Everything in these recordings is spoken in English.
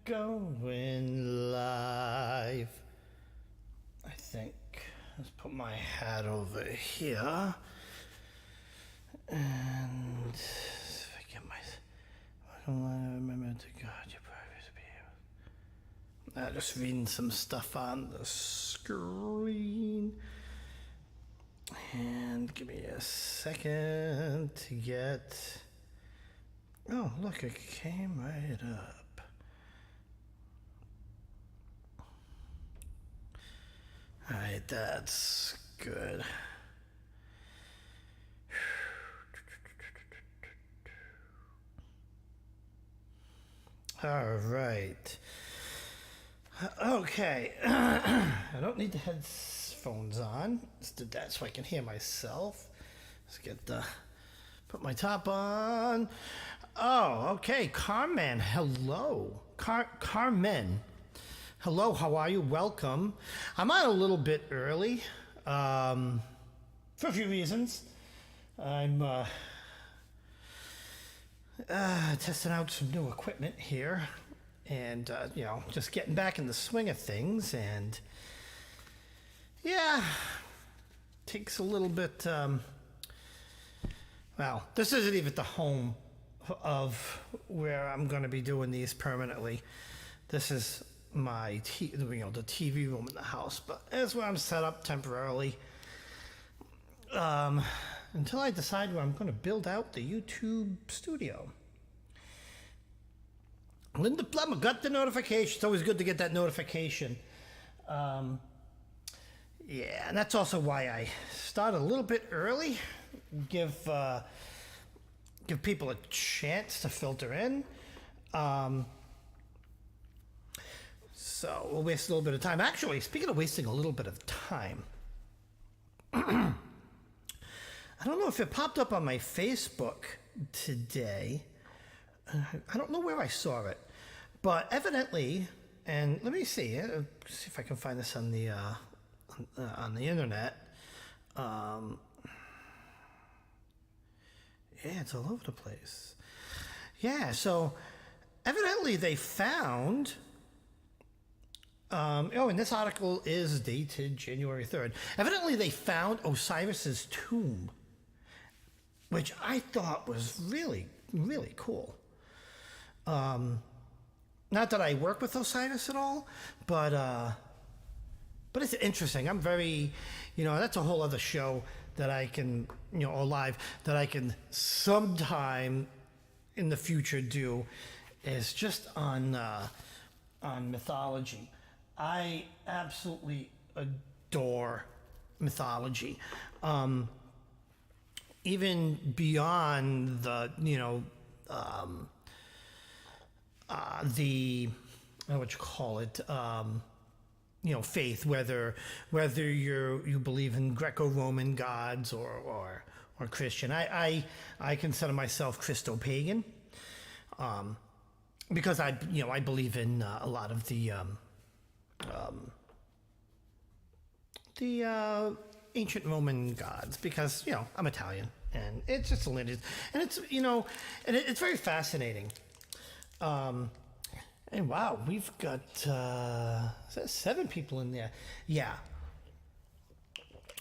going live. I think. Let's put my hat over here. And if I get my. I don't want to remember to guard your privacy. Just reading some stuff on the screen. And give me a second to get. Oh, look, it came right up. All right, that's good. All right. Okay. I don't need the headphones on. Let's do that so I can hear myself. Let's get put my top on. Oh, okay. Carmen, hello. Carmen. Hello, how are you? Welcome. I'm on a little bit early for a few reasons. I'm testing out some new equipment here and, just getting back in the swing of things. And, yeah, takes a little bit, this isn't even the home of where I'm going to be doing these permanently. This is my the TV room in the house, but it's where I'm set up temporarily until I decide where I'm going to build out the YouTube studio. Linda Plummer got the notification. It's always good to get that notification. And that's also why I start a little bit early. Give people a chance to filter in. So we'll waste a little bit of time. Actually, speaking of wasting a little bit of time, I don't know if it popped up on my Facebook today. I don't know where I saw it, but evidently, and let me see if I can find this on the internet. Yeah, it's all over the place. Yeah, so evidently they found. And this article is dated January 3rd. Evidently, they found Osiris's tomb, which I thought was really, really cool. Not that I work with Osiris at all, but it's interesting. I'm very, that's a whole other show that I can, or live, that I can sometime in the future do, is just on mythology. I absolutely adore mythology, even beyond the faith, whether you believe in Greco-Roman gods or Christian. I consider myself Christo-pagan, because I believe in a lot of the ancient Roman gods, because I'm Italian, and it's just a lineage, and it's and it's very fascinating. And wow, we've got 7 people in there. Yeah.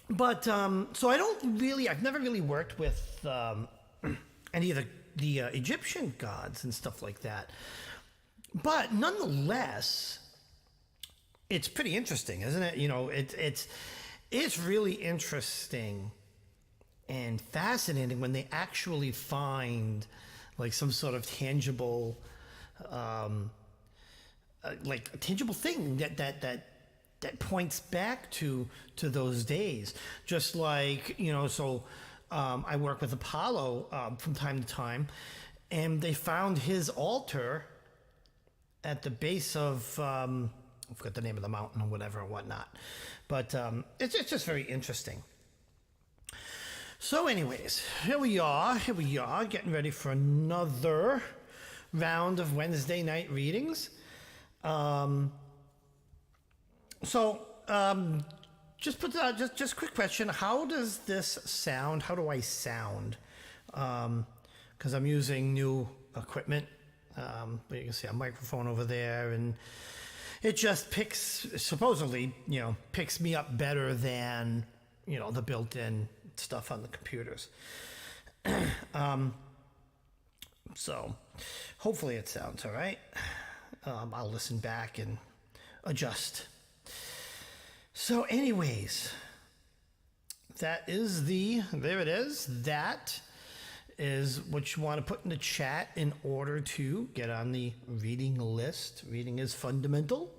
But so I've never really worked with any of the Egyptian gods and stuff like that. But nonetheless, it's pretty interesting, isn't it? It's really interesting and fascinating when they actually find like some sort of tangible, like a tangible thing that points back to those days. Just like I work with Apollo from time to time, and they found his altar at the base of. I forgot the name of the mountain or whatever or whatnot. But it's just very interesting. So anyways, here we are, getting ready for another round of Wednesday night readings. Just quick question. How does this sound? How do I sound? Because I'm using new equipment. But you can see a microphone over there, and it just supposedly, picks me up better than, the built-in stuff on the computers. So hopefully it sounds all right. I'll listen back and adjust. So anyways, there it is. That is what you want to put in the chat in order to get on the reading list. Reading is fundamental.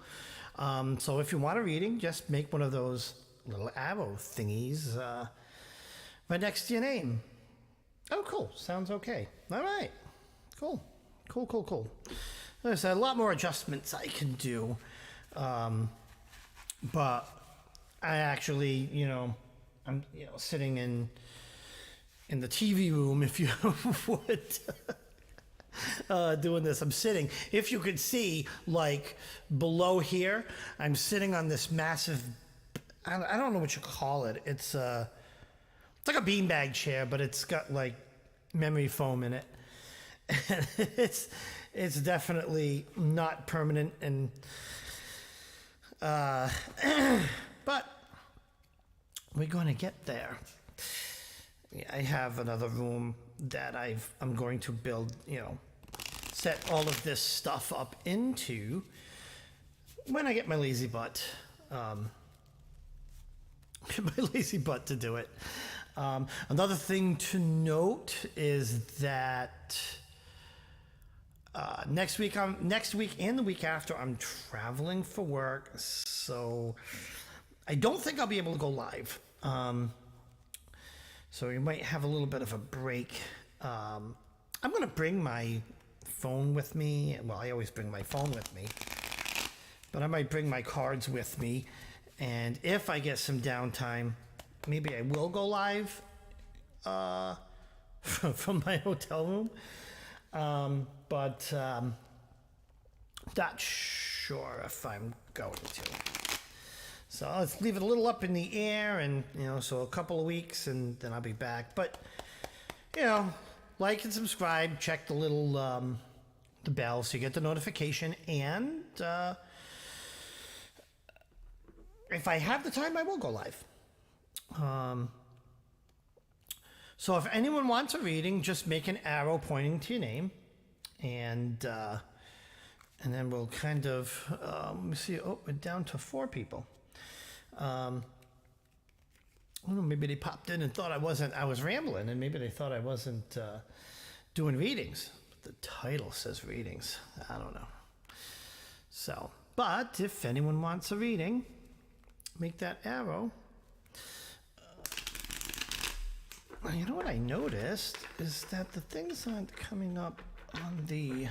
So if you want a reading, just make one of those little arrow thingies right next to your name. Oh, cool. Sounds okay. All right. Cool. There's a lot more adjustments I can do. But I actually, I'm sitting in the TV room, if you would, doing this. I'm sitting, if you could see, like below here, I'm sitting on this massive, I don't know what you call it. It's like a beanbag chair, but it's got like memory foam in it. And it's definitely not permanent, and but we're going to get there. I have another room that I'm going to build, set all of this stuff up into when I get my lazy butt. To do it. Another thing to note is that next week and the week after, I'm traveling for work, so I don't think I'll be able to go live. So you might have a little bit of a break. I'm going to bring my phone with me. Well, I always bring my phone with me, but I might bring my cards with me. And if I get some downtime, maybe I will go live from my hotel room. But not sure if I'm going to. So let's leave it a little up in the air, and so a couple of weeks, and then I'll be back. But like and subscribe, check the little the bell so you get the notification, and if I have the time, I will go live. So if anyone wants a reading, just make an arrow pointing to your name, and then we'll kind of let me see. Oh, we're down to 4 people. I don't know, maybe they popped in and thought I was rambling, and maybe they thought I wasn't doing readings. But the title says readings. I don't know. So, but if anyone wants a reading, make that arrow. You know what I noticed is that the things aren't coming up on the.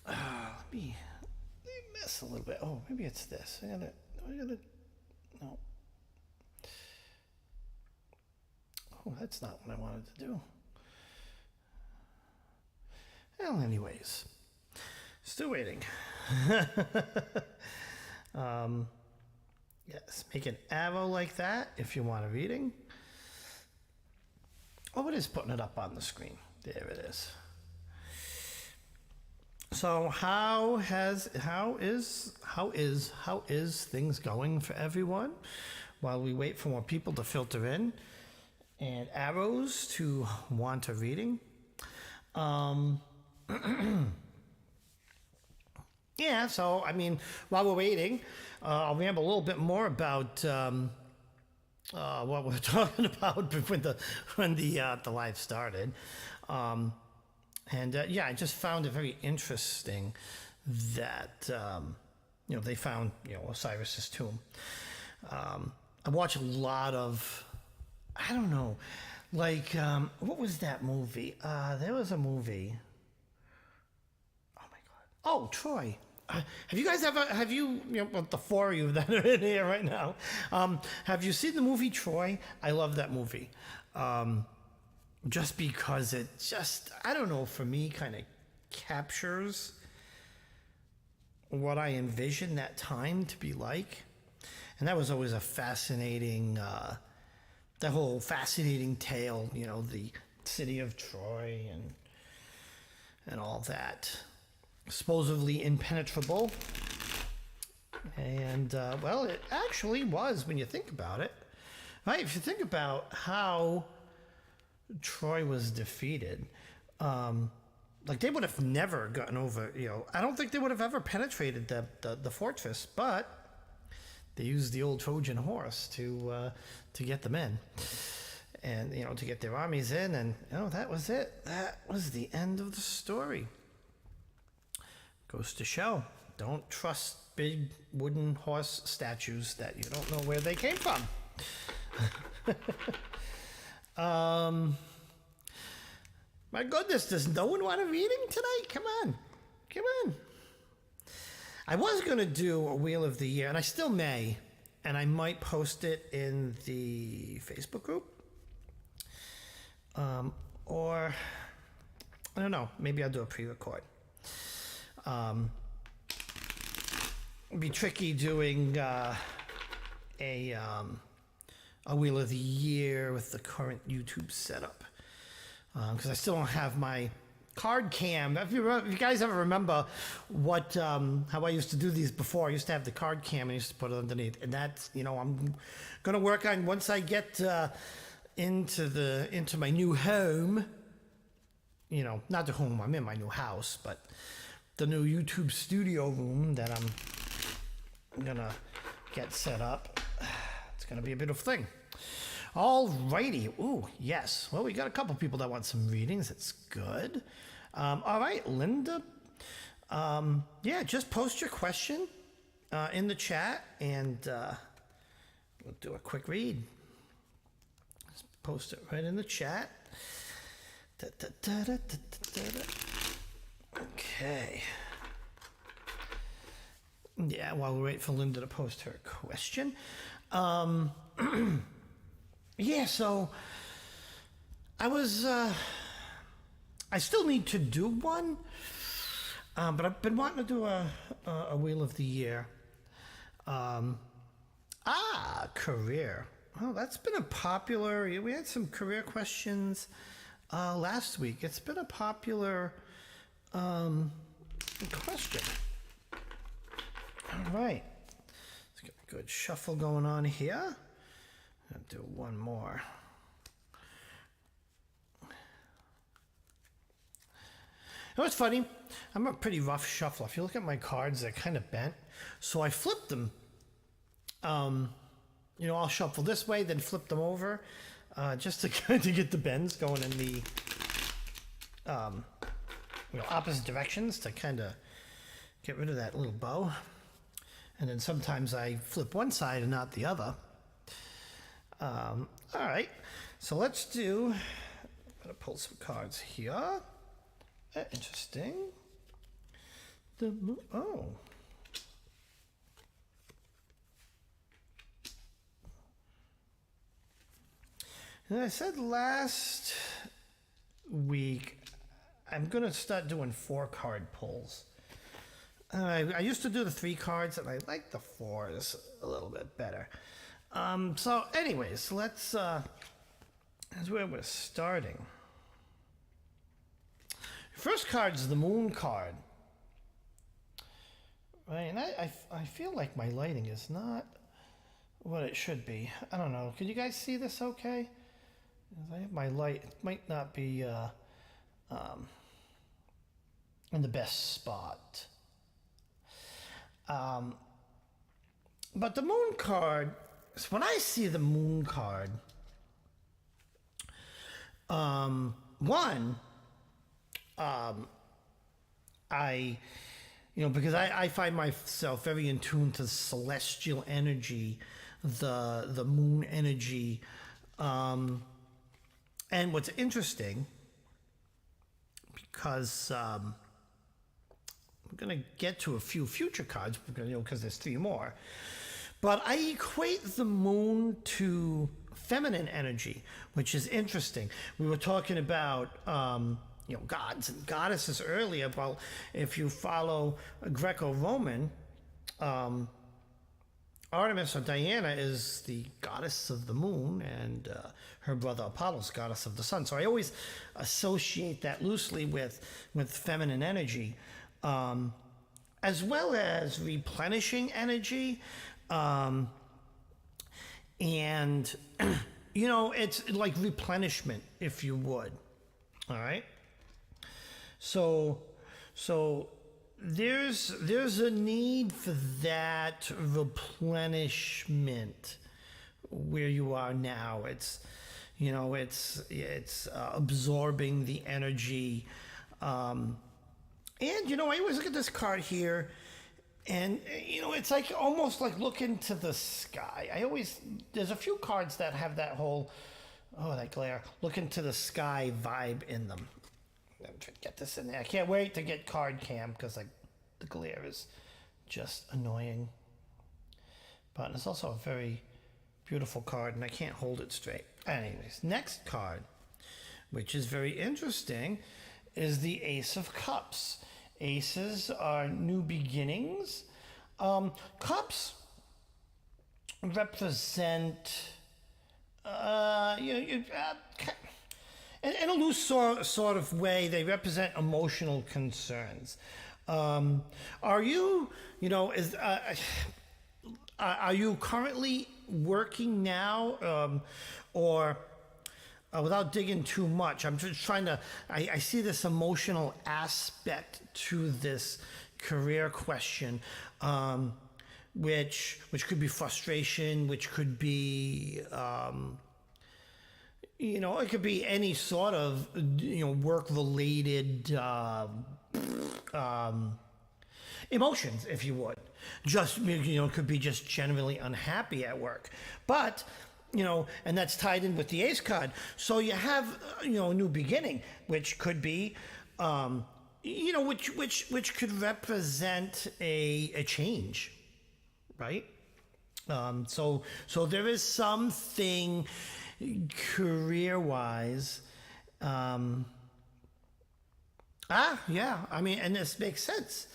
Let me mess a little bit. Oh, maybe it's this. No. Oh, that's not what I wanted to do. Well, anyways, still waiting. Yes, make an arrow like that if you want a reading. Oh, it is putting it up on the screen. There it is. So how is things going for everyone while we wait for more people to filter in and arrows to want a reading? Yeah, so I mean, while we're waiting, I'll ramble a little bit more about what we're talking about when the live started. I just found it very interesting that they found Osiris's tomb. I watch a lot of, I don't know, like what was that movie? There was a movie. Oh my God! Oh, Troy. Have you guys the 4 of you that are in here right now, have you seen the movie Troy? I love that movie. Just because I don't know, for me, kind of captures what I envision that time to be like. And that was always a fascinating, that whole fascinating tale, the city of Troy, and and all that. Supposedly impenetrable. And, well, it actually was when you think about it. Right? If you think about how Troy was defeated, like they would have never gotten over, I don't think they would have ever penetrated the fortress, but they used the old Trojan horse to get them in. And, to get their armies in, and, that was it. That was the end of the story. Goes to show, don't trust big wooden horse statues that you don't know where they came from. My goodness, does no one want a reading tonight? Come on. I was going to do a Wheel of the Year, and I still may, and I might post it in the Facebook group. Or, I don't know, maybe I'll do a pre-record. It'd be tricky doing a Wheel of the Year with the current YouTube setup. Because I still don't have my card cam. If you guys ever remember how I used to do these before, I used to have the card cam and I used to put it underneath. And that's, I'm going to work on once I get into my new home, not the home, I'm in my new house, but the new YouTube studio room that I'm gonna get set up. It's gonna be a bit of a thing. Alrighty, ooh, yes. Well, we got a couple people that want some readings, that's good. All right, Linda, yeah, just post your question in the chat and we'll do a quick read. Post it right in the chat. Okay. Yeah, while we wait for Linda to post her question. Yeah, so I still need to do one, but I've been wanting to do a Wheel of the Year. Career. Oh, that's been a popular, we had some career questions last week. It's been a popular question. All right. Let's get a good shuffle going on here. I'll do one more. It's funny. I'm a pretty rough shuffler. If you look at my cards, they're kind of bent. So I flipped them. I'll shuffle this way, then flip them over, just to kind of get the bends going in the opposite directions to kind of get rid of that little bow. And then sometimes I flip one side and not the other. All right, so let's do. I'm gonna pull some cards here. Interesting. Oh. And I said last week, I'm going to start doing 4-card pulls. I used to do the 3 cards, and I like the 4s a little bit better. So anyways, that's where we're starting. First card is the Moon card. Right, and I feel like my lighting is not what it should be. I don't know. Can you guys see this okay? I have my light. It might not be in the best spot. But the Moon card, so when I see the Moon card, because I find myself very in tune to celestial energy, the moon energy, and what's interesting, because I'm going to get to a few future cards, because there's 3 more, but I equate the moon to feminine energy, which is interesting. We were talking about gods and goddesses earlier. Well, if you follow Greco-Roman Artemis or Diana is the goddess of the moon, and her brother Apollo's goddess of the sun. So I always associate that loosely with feminine energy, as well as replenishing energy. And, it's like replenishment, if you would. All right. So there's a need for that replenishment where you are now. It's absorbing the energy. And I always look at this card here, and it's like almost like looking to the sky. There's a few cards that have that whole, that glare, looking to the sky vibe in them. I'm trying to get this in there. I can't wait to get card cam because the glare is just annoying. But it's also a very beautiful card, and I can't hold it straight. Anyways, next card, which is very interesting, is the Ace of Cups. Aces are new beginnings. Cups represent, in a loose sort of way, they represent emotional concerns. Are you currently working now, or without digging too much, I'm just trying to, I see this emotional aspect to this career question, which could be frustration, which could be, it could be any sort of, work-related emotions, if you would. Just, could be just generally unhappy at work. But, and that's tied in with the Ace card. So you have, a new beginning, which could be, which could represent a change, right? So there is something career-wise. And this makes sense.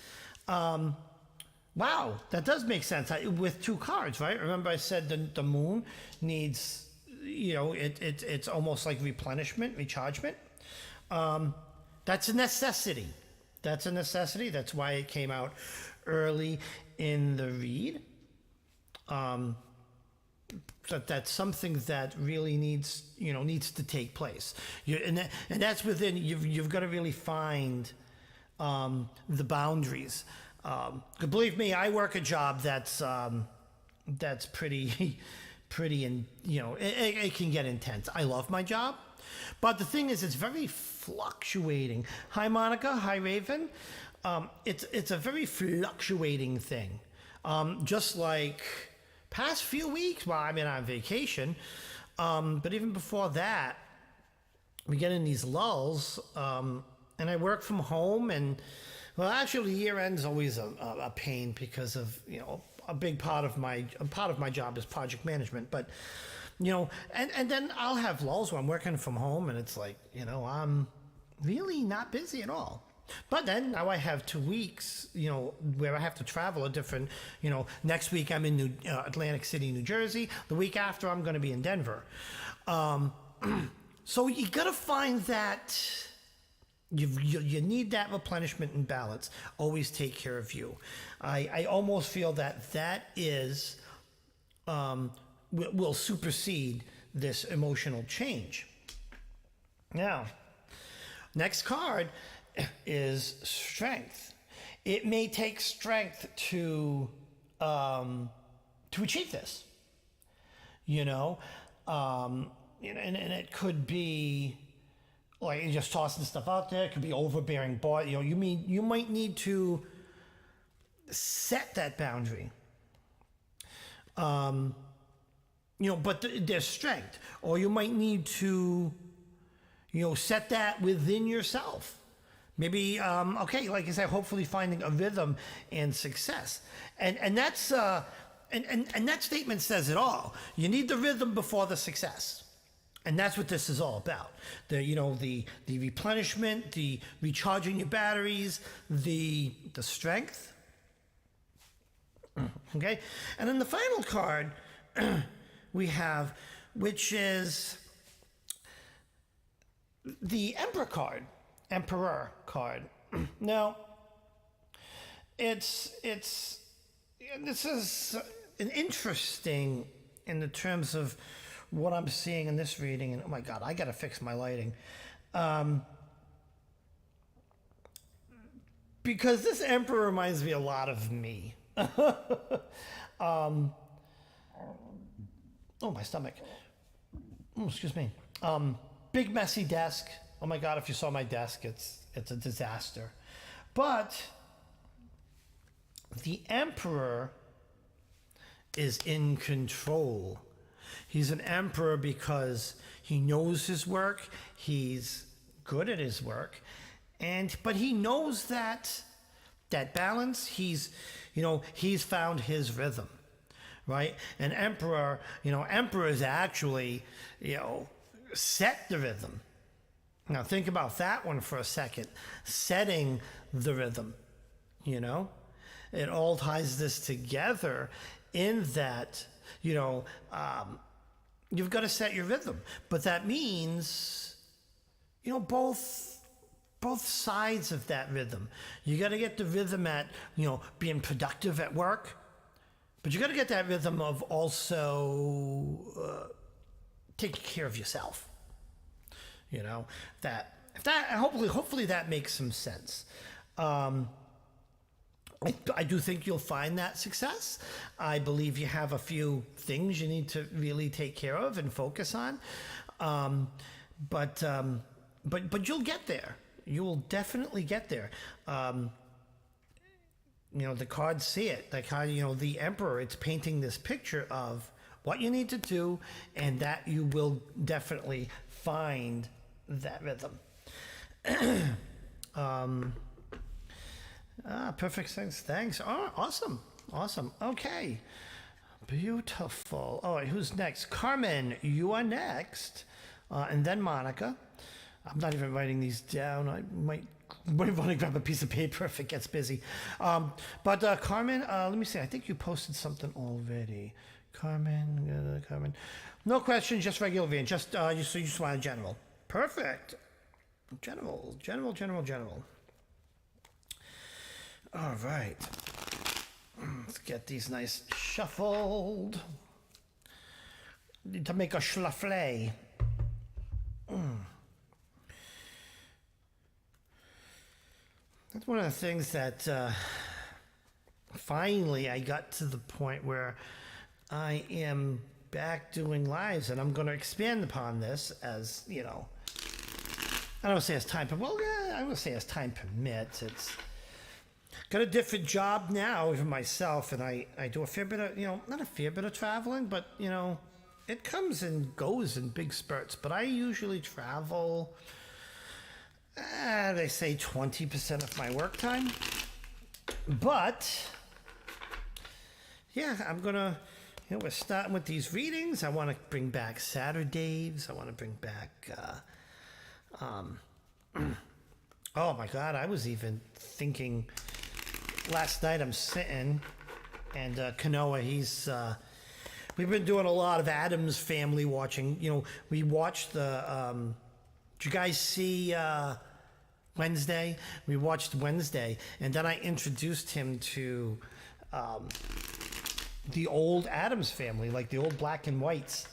Wow, that does make sense with two cards, right? Remember I said the moon needs, it's almost like replenishment, rechargement. That's a necessity. That's why it came out early in the read. That's something that really needs to take place. And that's within, you've got to really find the boundaries. Believe me, I work a job that's pretty, and it can get intense. I love my job, but the thing is, it's very fluctuating. Hi, Monica. Hi, Raven. It's a very fluctuating thing. Just like past few weeks, well, I'm on vacation, but even before that, we get in these lulls, and I work from home, and well, actually, year end is always a pain because of a big part of my job is project management. But and then I'll have lulls where I'm working from home, and it's like I'm really not busy at all. But then now I have 2 weeks, where I have to travel a different. Next week I'm in Atlantic City, New Jersey. The week after I'm going to be in Denver. So you got to find that. You need that replenishment and balance. Always take care of you. I almost feel that is will supersede this emotional change. Now, next card is strength. It may take strength to achieve this. And it could be like just tossing stuff out there. It could be overbearing, but you might need to set that boundary. But there's strength, or you might need to, set that within yourself. Maybe like I said, hopefully finding a rhythm and success, and that's and that statement says it all. You need the rhythm before the success. And that's what this is all about. The replenishment, the recharging your batteries, the strength. Okay, and then the final card we have, which is the Emperor card. Now, this is an interesting in the terms of what I'm seeing in this reading. And oh my God, I got to fix my lighting. Because this Emperor reminds me a lot of me. Oh, my stomach. Oh, excuse me. Big messy desk. Oh my God, if you saw my desk, it's a disaster. But the Emperor is in control. He's an emperor because he knows his work. He's good at his work, but he knows that balance. He's found his rhythm, right? An emperor, emperors actually, set the rhythm. Now think about that one for a second. Setting the rhythm, it all ties this together in that, you've got to set your rhythm. But that means, both sides of that rhythm. You got to get the rhythm at, being productive at work, but you got to get that rhythm of also taking care of yourself. Hopefully that makes some sense. I do think you'll find that success. I believe you have a few things you need to really take care of and focus on. But you'll get there. You will definitely get there. The cards see it. Like how, the Emperor, it's painting this picture of what you need to do, and that you will definitely find that rhythm. Perfect sense. Thanks. Oh, awesome. Okay. Beautiful. All right, who's next? Carmen, you are next. And then Monica. I'm not even writing these down. I might want to grab a piece of paper if it gets busy. But Carmen, let me see. I think you posted something already. Carmen. No questions, just regular reading. You just want a general. Perfect. General. All right. Let's get these nice shuffled. Need to make a schlafly. That's one of the things that finally I got to the point where I am back doing lives, and I'm going to expand upon this as, I don't want to say as time, I would say as time permits. It's got a different job now, even myself, and I do a fair bit of, not a fair bit of traveling, but, it comes and goes in big spurts. But I usually travel, they say 20% of my work time. But, yeah, I'm going to, we're starting with these readings. I want to bring back Saturdays. I want to bring back, oh my God, I was even thinking last night I'm sitting and Kanoa, we've been doing a lot of Addams Family watching. We watched did you guys see Wednesday? We watched Wednesday, and then I introduced him to the old Addams Family, like the old black and whites.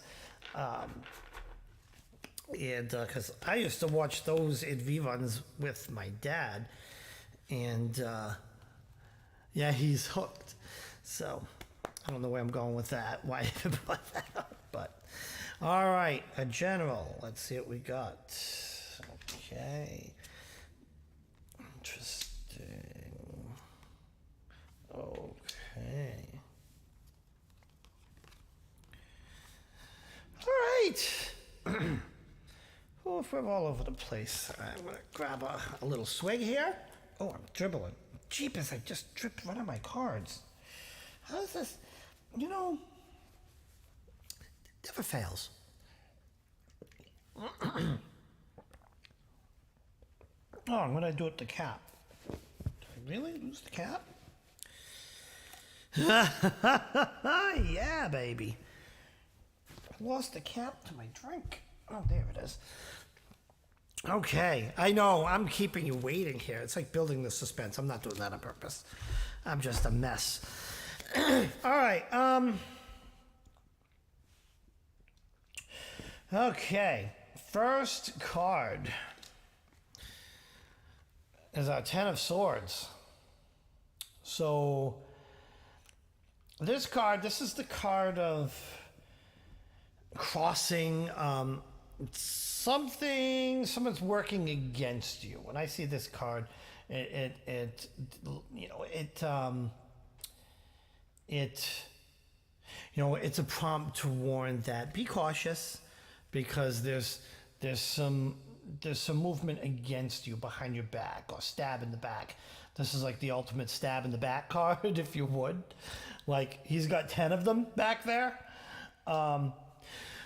And because I used to watch those in reruns with my dad, and yeah, he's hooked. So I don't know where I'm going with that. Why I even brought that up? But all right, a general. Let's see what we got. Okay. Interesting. Okay. All right. Oh, if we're all over the place, I'm going to grab a little swig here. Oh, I'm dribbling. Jeepers, I just dripped one of my cards. How's this? Never fails. Oh, what did I do with the cap? Did I really lose the cap? Yeah, baby. I lost the cap to my drink. Oh, there it is. Okay, I know, I'm keeping you waiting here. It's like building the suspense. I'm not doing that on purpose. I'm just a mess. All right, okay. First card is our Ten of Swords. So, this card, this is the card of crossing, someone's working against you. When I see this card, it it's a prompt to warn that be cautious, because there's some movement against you behind your back, or stab in the back. This is like the ultimate stab in the back card, if you would. Like, he's got 10 of them back there.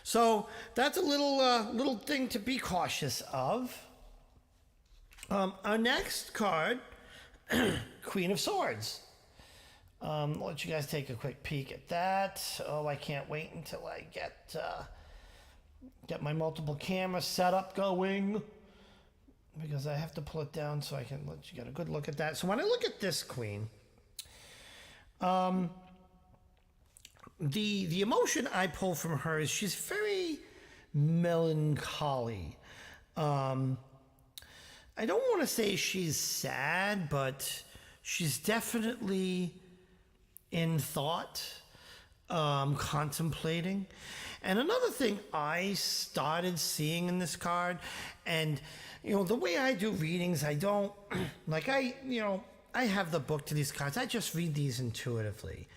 So that's a little thing to be cautious of. Our next card, Queen of Swords. I'll let you guys take a quick peek at that. Oh, I can't wait until I get my multiple camera setup going, because I have to pull it down so I can let you get a good look at that. So when I look at this queen, the emotion I pull from her is she's very melancholy. I don't want to say she's sad, but she's definitely in thought, contemplating. And another thing I started seeing in this card, and the way I do readings, I don't I have the book to these cards. I just read these intuitively.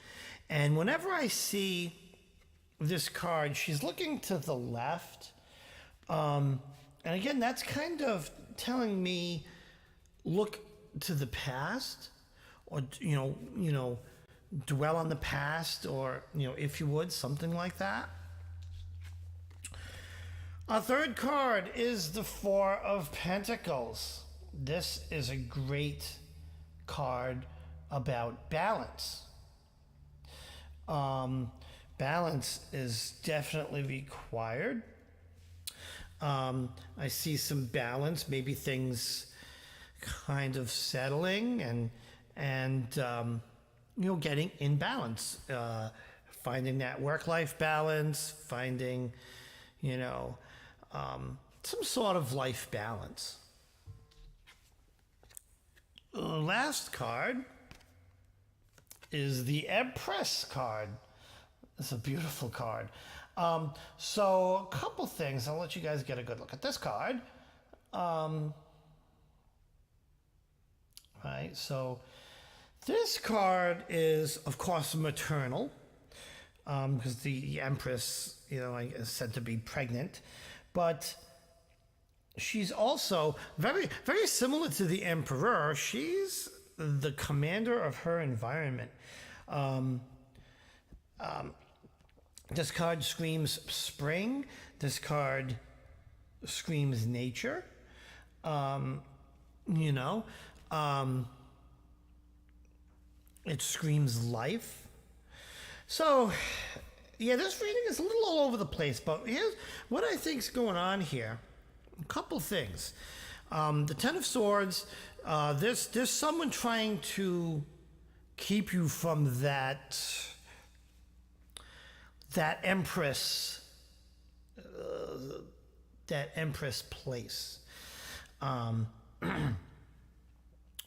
And whenever I see this card, she's looking to the left. And again, that's kind of telling me, look to the past, or, dwell on the past, or, if you would, something like that. Our third card is the Four of Pentacles. This is a great card about balance. Balance is definitely required. I see some balance, maybe things kind of settling and getting in balance, finding that work-life balance, finding, some sort of life balance. Last card is the Empress card. It's a beautiful card. So a couple things. I'll let you guys get a good look at this card. Right, so this card is, of course, maternal, because the Empress, is said to be pregnant, but she's also very, very similar to the Emperor. She's the commander of her environment. This card screams spring. This card screams nature. It screams life. So, yeah, this reading is a little all over the place, but here's what I think's going on here. A couple things. The Ten of Swords, there's someone trying to keep you from that Empress place.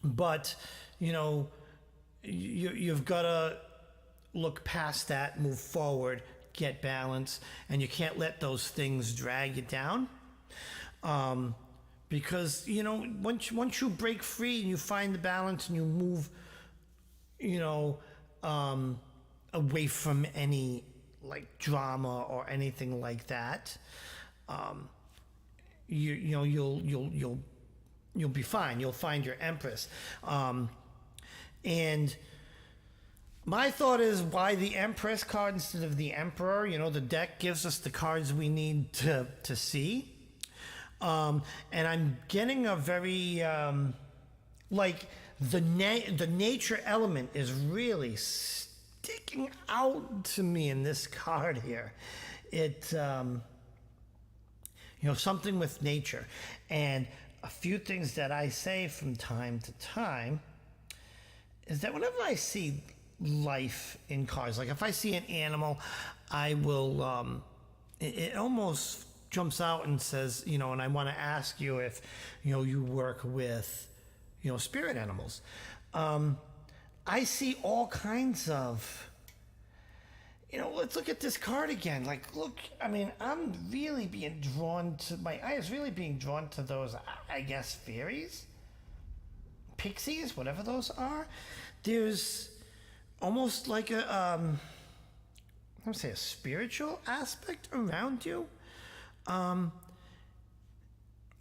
But, you've got to look past that, move forward, get balance, and you can't let those things drag you down. Because, once you break free and you find the balance and you move, away from any drama or anything like that, you'll be fine. You'll find your Empress. And my thought is, why the Empress card instead of the Emperor? The deck gives us the cards we need to see. And I'm getting a very, the nature element is really sticking out to me in this card here. It, something with nature. And a few things that I say from time to time is that whenever I see life in cards, like if I see an animal, I will, it almost jumps out and says, and I want to ask you if, you work with, spirit animals. I see all kinds of, let's look at this card again. Like, look, I'm really being drawn to, my eye is really being drawn to those, I guess, fairies, pixies, whatever those are. There's almost like I would say a spiritual aspect around you.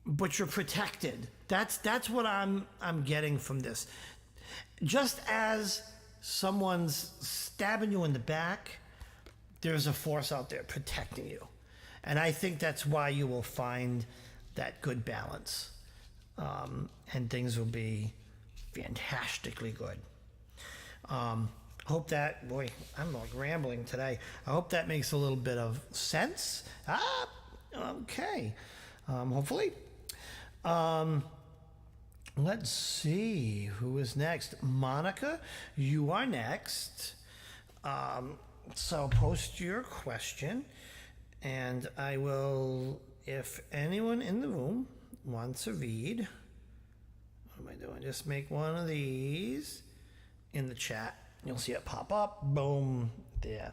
But you're protected. That's what I'm getting from this. Just as someone's stabbing you in the back, there's a force out there protecting you. And I think that's why you will find that good balance. And things will be fantastically good. Hope that, boy, I'm like rambling today. I hope that makes a little bit of sense. Okay. Hopefully. Let's see who is next. Monica, you are next. So post your question, and I will, if anyone in the room wants to read, what am I doing? Just make one of these in the chat. You'll see it pop up. Boom. There.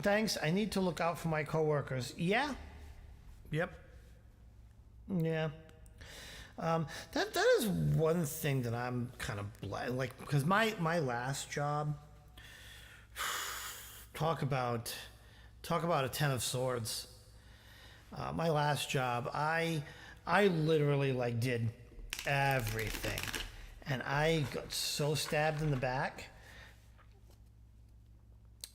Thanks. I need to look out for my coworkers. Yeah. Yep. Yeah. That is one thing that I'm kind of like, because my last job, talk about a 10 of swords. My last job, I literally like did everything, and I got so stabbed in the back.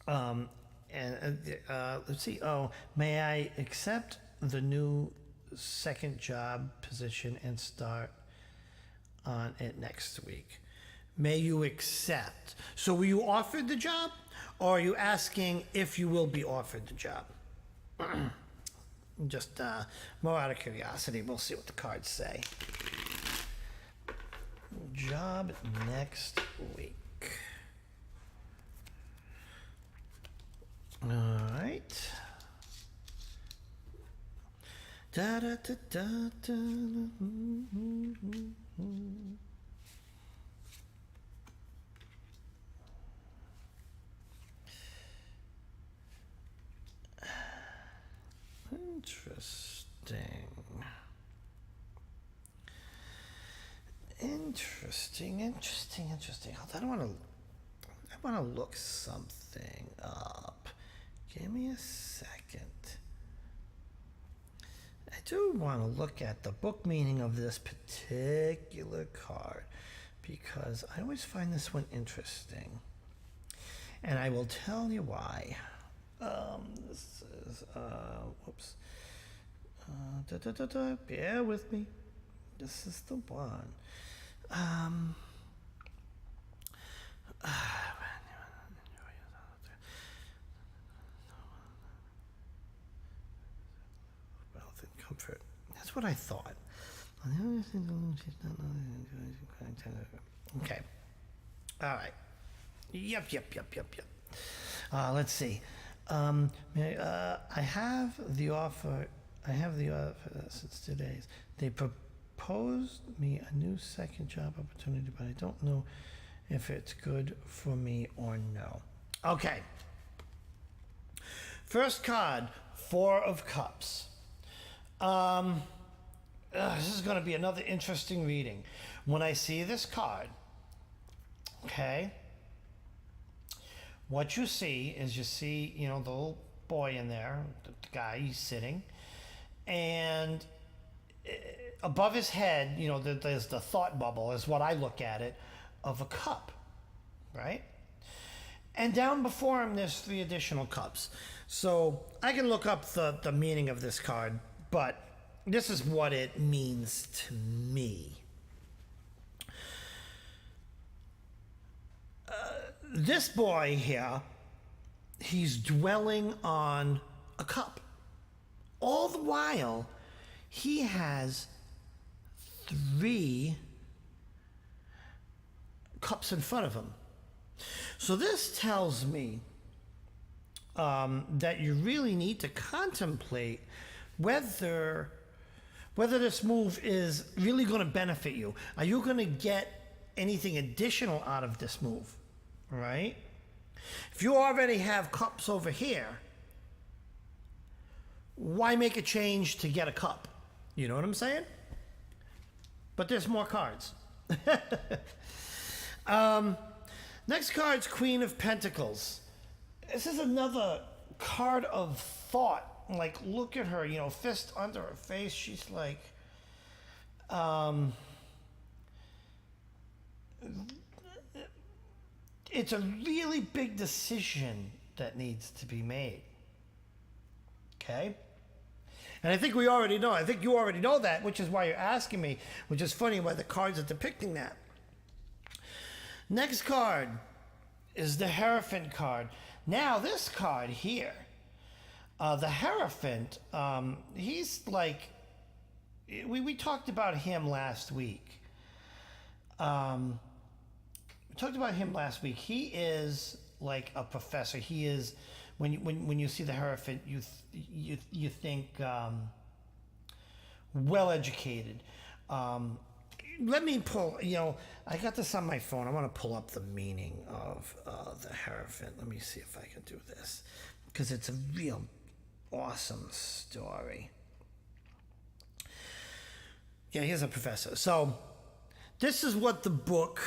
Let's see. Oh, may I accept the new second job position and start on it next week? May you accept. So were you offered the job, or are you asking if you will be offered the job? Just more out of curiosity. We'll see what the cards say. Job next week. All right. Da da da da da. Interesting. Hold on, I want to look something up. Give me a second. I do want to look at the book meaning of this particular card, because I always find this one interesting. And I will tell you why. This is, whoops. Bear with me. This is the one. Wealth and comfort. That's what I thought. Okay. All right. Yep. Let's see. I have the offer since 2 days. They proposed me a new second job opportunity, but I don't know if it's good for me or no. Okay. First card, 4 of Cups. This is going to be another interesting reading. When I see this card, okay, what you see is the little boy in there, the guy, he's sitting, and above his head, there's the thought bubble, is what I look at it, of a cup, right? And down before him, there's 3 additional cups. So I can look up the meaning of this card, but this is what it means to me. this boy here, he's dwelling on a cup. All the while, he has 3 cups in front of him. So this tells me that you really need to contemplate whether this move is really going to benefit you. Are you going to get anything additional out of this move? Right? If you already have cups over here, why make a change to get a cup? You know what I'm saying? But there's more cards. Next card's Queen of Pentacles. This is another card of thought. Like, look at her, you know, fist under her face. She's like, it's a really big decision that needs to be made. Okay? And I think we already know. I think you already know that, which is why you're asking me, which is funny why the cards are depicting that. Next card is the Hierophant card. Now, this card here, the Hierophant, he's like, we talked about him last week. He is like a professor. He is, when you see the Hierophant, you think well educated. Let me pull, you know, I got this on my phone. I want to pull up the meaning of the Hierophant. Let me see if I can do this, because it's a real awesome story. Yeah, here's a professor. So this is what the book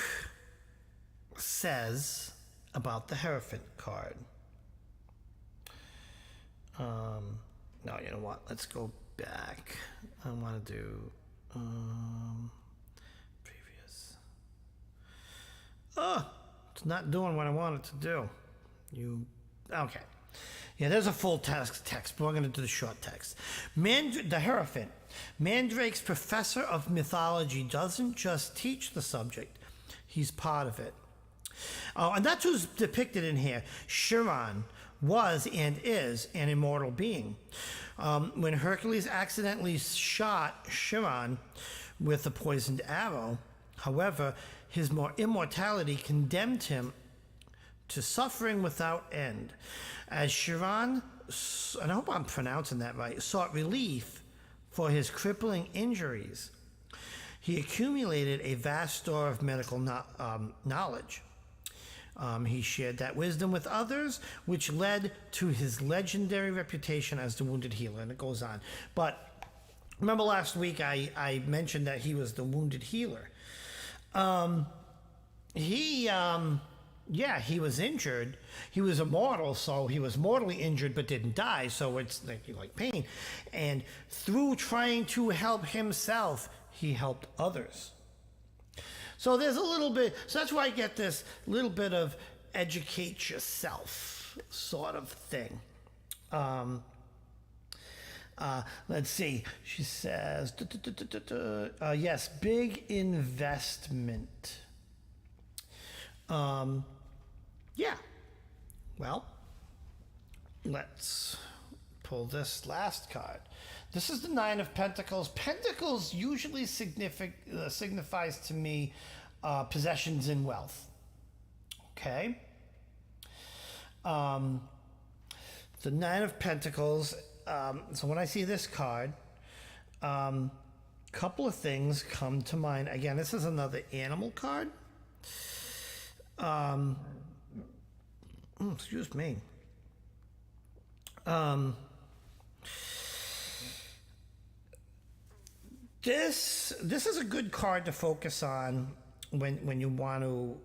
says about the Hierophant card. No, you know what? Let's go back. I want to do previous. Oh, it's not doing what I want it to do. Okay. Yeah, there's a full text, but we're going to do the short text. The Hierophant. Mandrake's professor of mythology doesn't just teach the subject, he's part of it. And that's who's depicted in here. Chiron was and is an immortal being. When Hercules accidentally shot Chiron with a poisoned arrow, however, his immortality condemned him to suffering without end. As Chiron, and I hope I'm pronouncing that right, sought relief for his crippling injuries, he accumulated a vast store of medical knowledge. He shared that wisdom with others, which led to his legendary reputation as the wounded healer, and it goes on. But remember last week I mentioned that he was the wounded healer. He was injured. He was immortal, so he was mortally injured but didn't die, so it's like pain. And through trying to help himself, he helped others. So there's a little bit, so that's why I get this little bit of educate yourself sort of thing. Let's see. She says, yes, big investment. Yeah. Well, let's pull this last card. This is the Nine of Pentacles. Pentacles usually signifies to me possessions and wealth. Okay? The Nine of Pentacles. So when I see this card, couple of things come to mind. Again, this is another animal card. Excuse me. This is a good card to focus on when you want to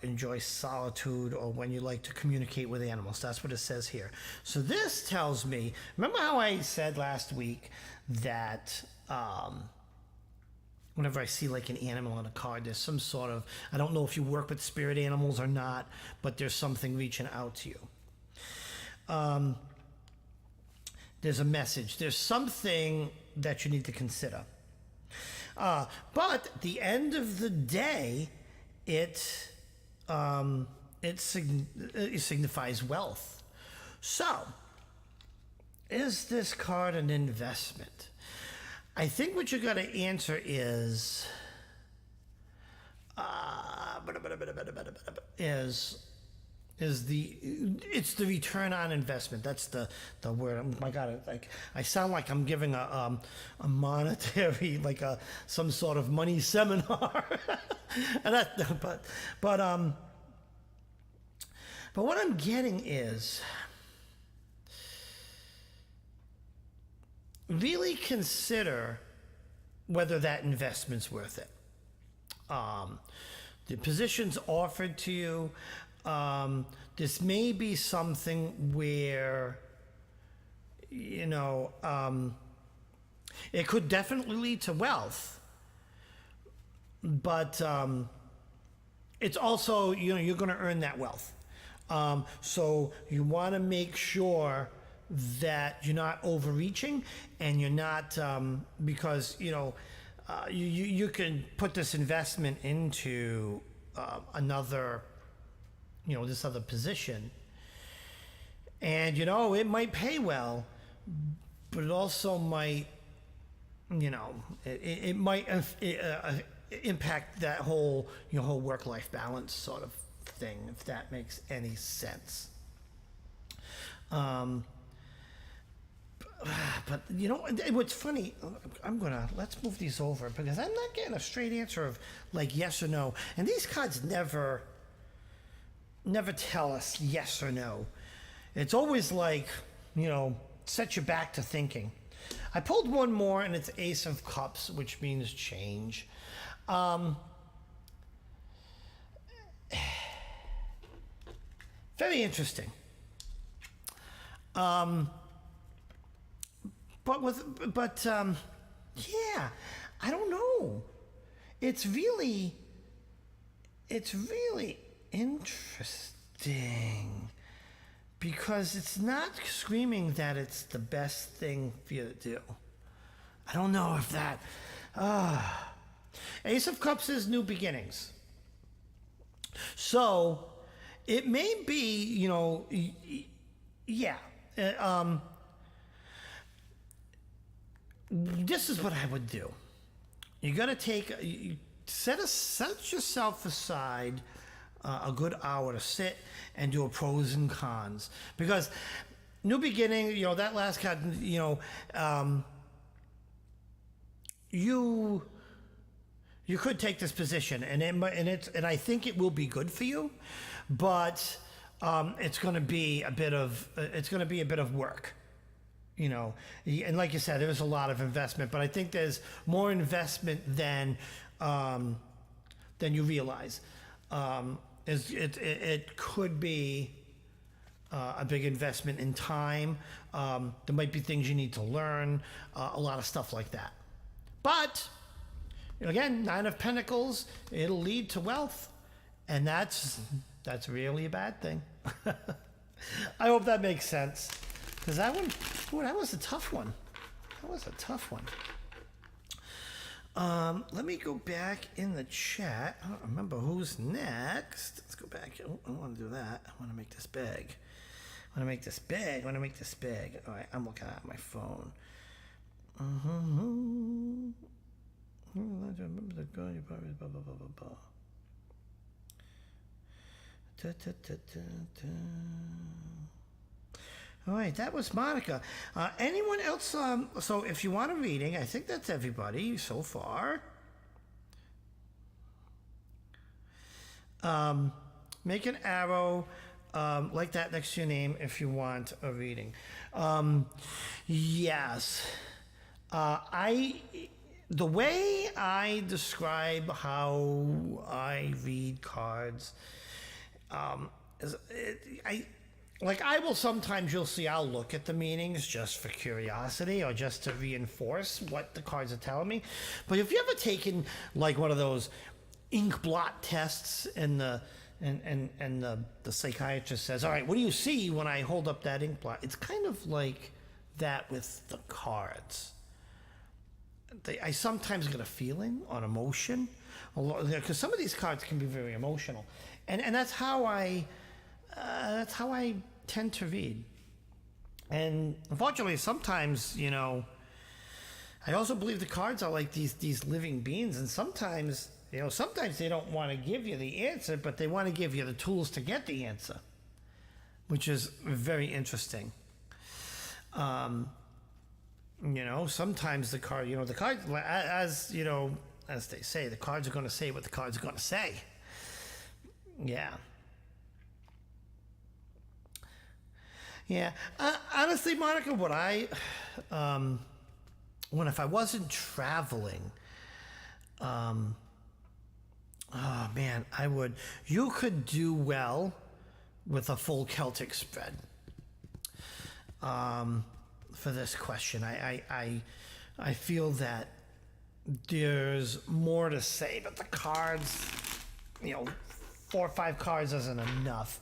enjoy solitude or when you like to communicate with animals. That's what it says here. So this tells me, remember how I said last week that whenever I see like an animal on a card, there's some sort of, I don't know if you work with spirit animals or not, but there's something reaching out to you. There's a message. There's something that you need to consider. But at the end of the day, it it signifies wealth. So, is this card an investment? I think what you got to answer is it's the return on investment. That's the word. Oh my God, I sound like I'm giving a monetary, like some sort of money seminar. and but what I'm getting is really consider whether that investment's worth it. The positions offered to you. This may be something where, it could definitely lead to wealth, but it's also, you're going to earn that wealth. So you want to make sure that you're not overreaching and you're not, because, you can put this investment into another, this other position, and it might pay well, but it also might, it might impact that whole whole work-life balance sort of thing, if that makes any sense. But what's funny, let's move these over, because I'm not getting a straight answer of like yes or no, and these cards never tell us yes or no. It's always like, set you back to thinking. I pulled one more, and it's Ace of Cups, which means change. Very interesting. Yeah, I don't know. It's really interesting, because it's not screaming that it's the best thing for you to do. I don't know if that. Ace of Cups is new beginnings. So it may be, yeah. This is what I would do. You got to set yourself aside a good hour to sit and do a pros and cons, because new beginning, that last card, you could take this position, and I think it will be good for you, but it's going to be a bit of work. And like you said, there's a lot of investment, but I think there's more investment than you realize. It could be a big investment in time. There might be things you need to learn, a lot of stuff like that. But again, Nine of Pentacles, it'll lead to wealth, and that's really a bad thing. I hope that makes sense. Because that was a tough one. Let me go back in the chat. I don't remember who's next. Let's go back. Oh, I don't want to do that. I want to make this big. All right, I'm looking at my phone. Remember the girl you probably blah, blah, blah, blah, blah. All right, that was Monica. Anyone else? So if you want a reading, I think that's everybody so far. Make an arrow like that next to your name if you want a reading. Yes. The way I describe how I read cards is I will sometimes, I'll look at the meanings just for curiosity or just to reinforce what the cards are telling me. But if you ever taken like one of those ink blot tests and the psychiatrist says, all right, what do you see when I hold up that ink blot? It's kind of like that with the cards. I sometimes get a feeling on emotion, because some of these cards can be very emotional, and that's how I tend to read. And unfortunately, sometimes, I also believe the cards are like these living beings, and sometimes they don't want to give you the answer, but they want to give you the tools to get the answer, which is very interesting. Sometimes the cards, as they say, the cards are going to say what the cards are going to say. Yeah. Yeah. Honestly, Monica, if I wasn't traveling, oh man, you could do well with a full Celtic spread. For this question, I feel that there's more to say, but the cards, 4 or 5 cards isn't enough.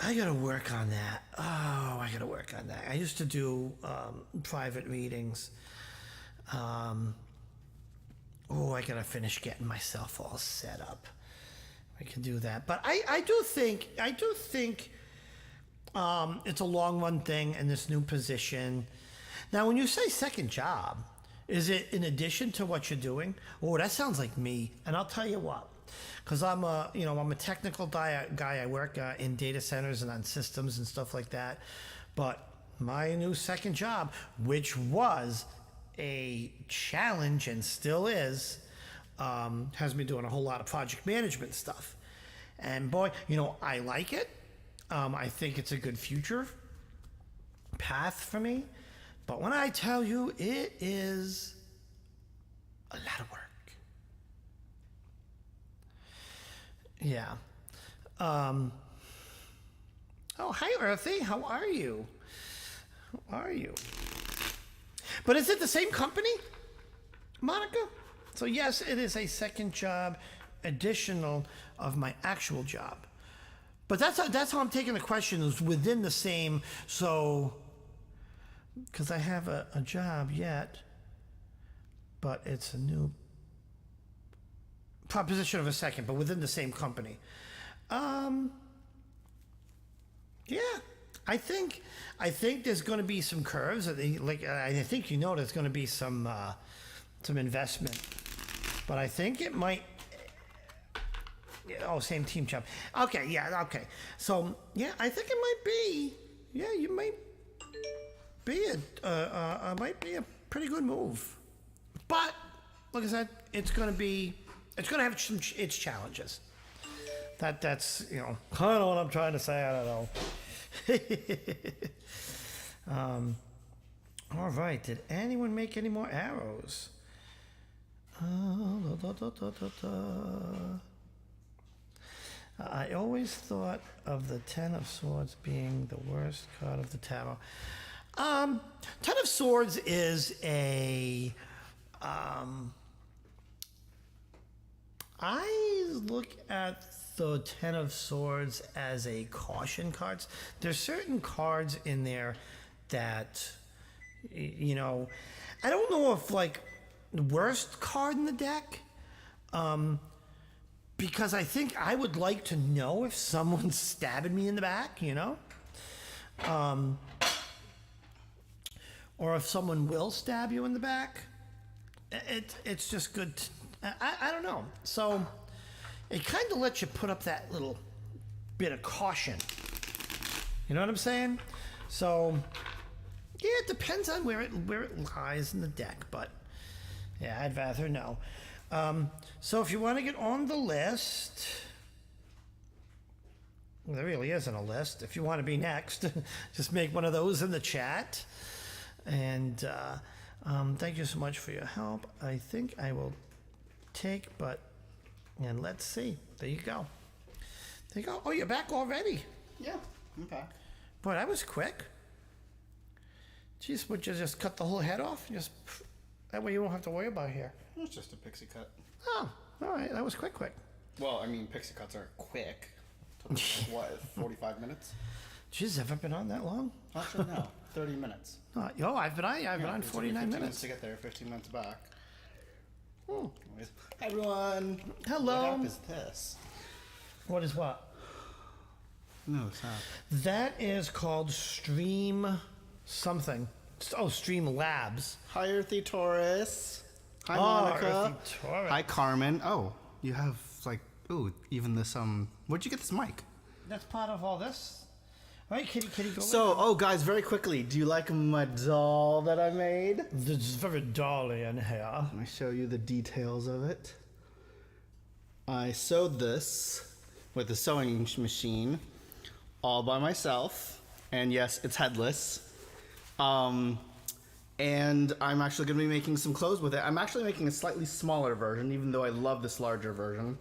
I gotta work on that. Oh, I gotta work on that. I used to do private readings. I gotta finish getting myself all set up. I can do that, but I do think it's a long run thing in this new position. Now, when you say second job, is it in addition to what you're doing? Oh, that sounds like me. And I'll tell you what, because I'm a technical guy. I work in data centers and on systems and stuff like that. But my new second job, which was a challenge and still is, has me doing a whole lot of project management stuff. And boy, I like it. I think it's a good future path for me. But when I tell you, it is a lot of work. Yeah. Oh, hi, Earthy. How are you? But is it the same company, Monica? So yes, it is a second job, additional of my actual job. But that's how I'm taking the question, is within the same. So, because I have a job yet, but it's a new proposition of a second, but within the same company. Yeah, I think there's going to be some curves. I think there's going to be some investment, but I think it might. Oh, same team job. Okay, yeah, okay. So yeah, I think it might be. Yeah, you might be might be a pretty good move. But like I said, it's going to have its challenges. That's kind of what I'm trying to say. I don't know. All right. Did anyone make any more arrows? I always thought of the Ten of Swords being the worst card of the tarot. Ten of Swords is a. I look at the Ten of Swords as a caution cards. There's certain cards in there that, I don't know if like the worst card in the deck, because I think I would like to know if someone's stabbing me in the back, or if someone will stab you in the back. It's just good. I don't know. So it kind of lets you put up that little bit of caution. You know what I'm saying? So yeah, it depends on where it lies in the deck, but yeah, I'd rather know. So if you want to get on the list, there really isn't a list. If you want to be next, just make one of those in the chat. And thank you so much for your help. I think I will and let's see. There you go. There you go. Oh, you're back already. Yeah, I'm back. Boy, that was quick. Jeez, would you just cut the whole head off? That way you won't have to worry about here. It was just a pixie cut. Oh, all right. That was quick. Well, I mean, pixie cuts are quick. Took like, what, 45 minutes? Jeez, have I been on that long? Actually, no. 30 minutes. I've been on 49 minutes to get there, 15 minutes back. Anyways, hi everyone. Hello. What app is this? What is what? No, it's not. That is called Stream something. Oh, Stream Labs. Hi, Earthy Taurus. Hi, Oh, Monica. Earthy Taurus. Hi, Carmen. Oh, you have like, ooh, even this. Where'd you get this mic? That's part of all this. Right, kitty, go. So, oh, guys, very quickly, do you like my doll that I made? It's very dolly in here. Let me show you the details of it. I sewed this with a sewing machine all by myself. And yes, it's headless. And I'm actually going to be making some clothes with it. I'm actually making a slightly smaller version, even though I love this larger version.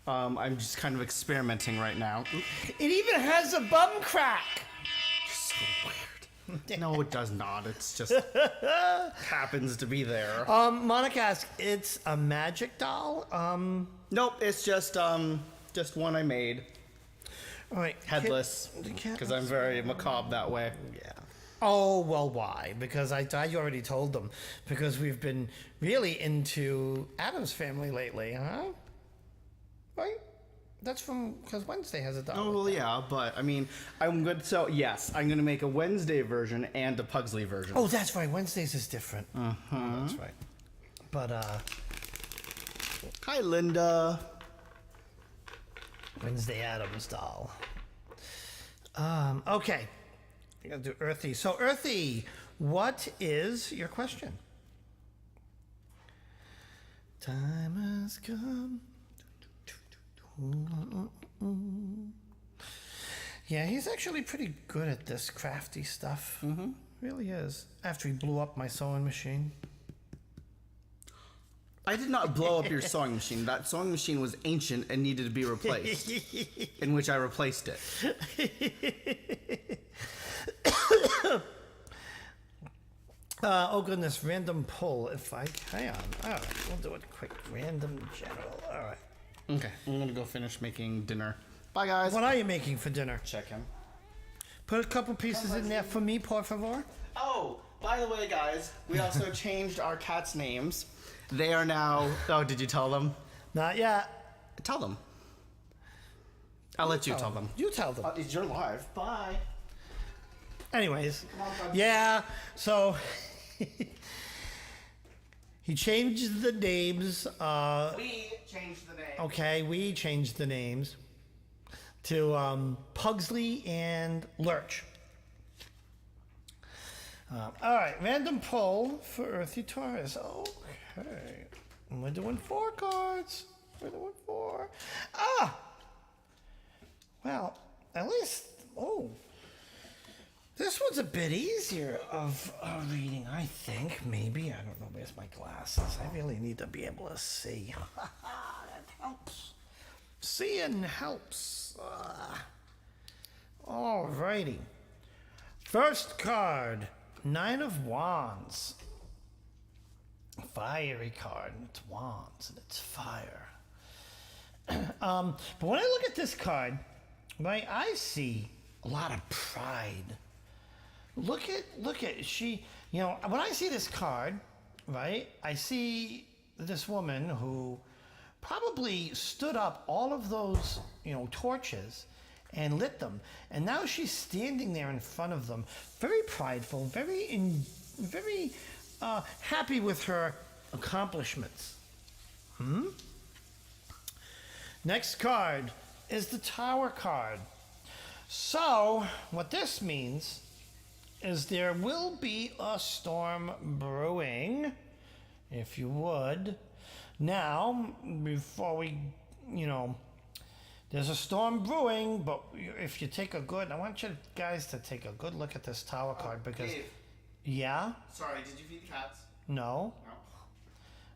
I'm just kind of experimenting right now. Oop, It even has a bum crack. so weird. No, it does not. It's just happens to be there. Monica asks, it's a magic doll? Nope, it's just one I made. All right, Headless, because I'm very macabre that way. Yeah. Oh, well, why? Because I already told them. Because we've been really into Adam's Family lately, huh? Right? That's from, because Wednesday has a doll. Oh, well, yeah, but I mean, I'm good. So, yes, I'm going to make a Wednesday version and a Pugsley version. Oh, that's right. Wednesdays is different. Oh, that's right. But, Hi, Linda. Wednesday Adams doll. Okay. I gotta do Earthy. So, Earthy, what is your question? Time has come. Yeah, he's actually pretty good at this crafty stuff. Mm-hmm. Really is. After he blew up my sewing machine. I did not blow up your sewing machine. That sewing machine was ancient and needed to be replaced, in which I replaced it. Oh goodness, random pull if I can. All right, we'll do it quick. Random general. All right. Okay, I'm going to go finish making dinner. Bye, guys. What are you making for dinner? Check him. Put a couple pieces in there for me, por favor. Oh, by the way, guys, we also changed our cats' names. They are now... Oh, did you tell them? Not yet. Tell them. I'll let you tell them. You tell them. It's your live. Bye. Anyways, yeah. So he changed the names. We changed the name. Okay, we changed the names to Pugsley and Lurch. All right, random pull for Earthy Taurus. Okay, we're doing 4 cards. We're doing 4. Well, at least this one's a bit easier of reading, I think. Maybe. I don't know. Where's my glasses? I really need to be able to see. That helps. Seeing helps. Alrighty. First card. 9 of Wands. Fiery card. It's wands and it's fire. But when I look at this card, right, I see a lot of pride. Look at she, when I see this card, right, I see this woman who probably stood up all of those, torches and lit them. And now she's standing there in front of them, very prideful, very happy with her accomplishments. Next card is the Tower card. So, what this means is there will be a storm brewing, if you would. Now, before we, there's a storm brewing, but if you take I want you guys to take a good look at this Tower card because, Dave. yeah? Sorry, did you feed the cats? No? No.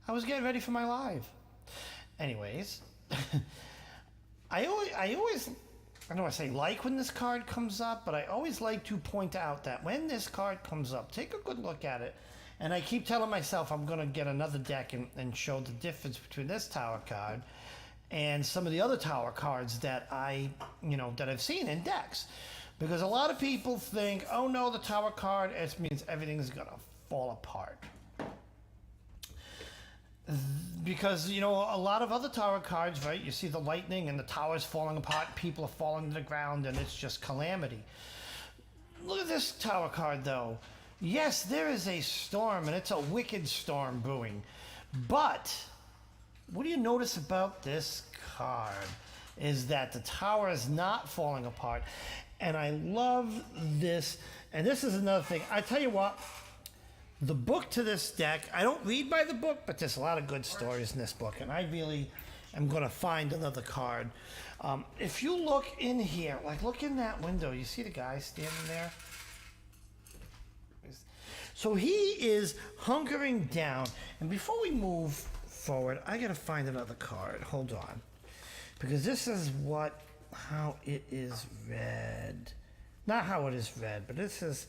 I was getting ready for my live. Anyways, I always, I don't want to say like when this card comes up, but I always like to point out that when this card comes up, take a good look at it. And I keep telling myself I'm going to get another deck and show the difference between this Tower card and some of the other Tower cards that that I've seen in decks. Because a lot of people think, oh no, the Tower card, it means everything's going to fall apart. because, a lot of other tarot cards, right? You see the lightning and the tower's falling apart, people are falling to the ground, and it's just calamity. Look at this tower card, though. Yes, there is a storm, and it's a wicked storm brewing. But what do you notice about this card is that the tower is not falling apart. And I love this. And this is another thing. I tell you what, the book to this deck, I don't read by the book, but there's a lot of good stories in this book. And I really am going to find another card. If you look in here, like look in that window, you see the guy standing there? So he is hunkering down. And before we move forward, I got to find another card. Hold on. Because this is how it is read. Not how it is read, but this is,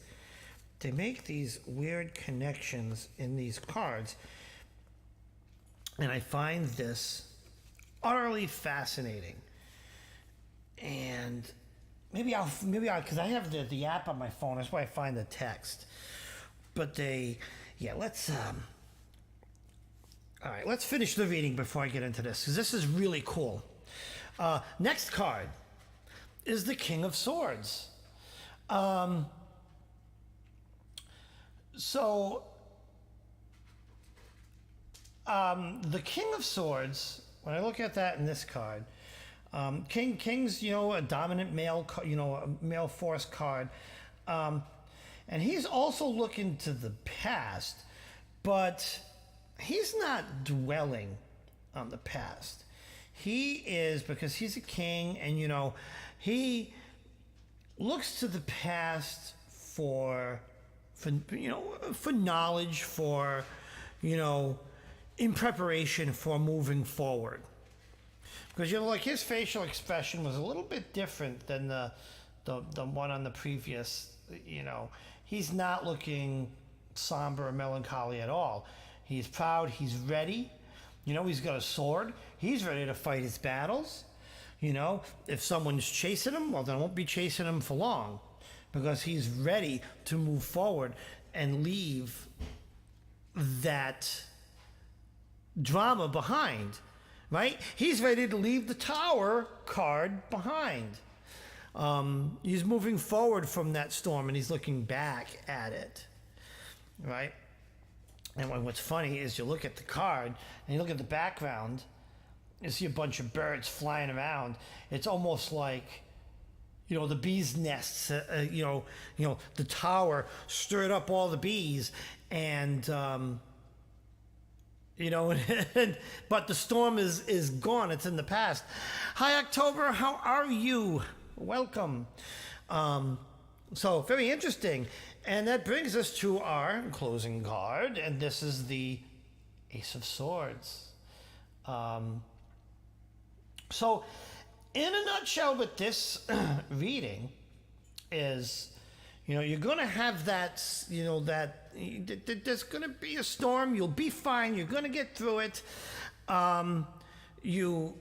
they make these weird connections in these cards. And I find this utterly fascinating. And maybe I'll, because I have the app on my phone, that's why I find the text. But let's, all right, let's finish the reading before I get into this, because this is really cool. Next card is the King of Swords. The King of Swords, when I look at that in this card, King's, a dominant male, a male force card. And he's also looking to the past, but he's not dwelling on the past. He is, because he's a king, and he looks to the past for knowledge, for in preparation for moving forward. Because like his facial expression was a little bit different than the one on the previous. He's not looking somber or melancholy at all. He's proud. He's ready. He's got a sword. He's ready to fight his battles. If someone's chasing him, well, they won't be chasing him for long, because he's ready to move forward and leave that drama behind, right? He's ready to leave the Tower card behind. He's moving forward from that storm, and he's looking back at it, right? And what's funny is you look at the card and you look at the background, you see a bunch of birds flying around. It's almost like, the bees' nests. The tower stirred up all the bees, and but the storm is gone. It's in the past. Hi, October. How are you? Welcome. So very interesting. And that brings us to our closing card, and this is the Ace of Swords. So in a nutshell with this reading is, you're going to have that, there's going to be a storm. You'll be fine. You're going to get through it. You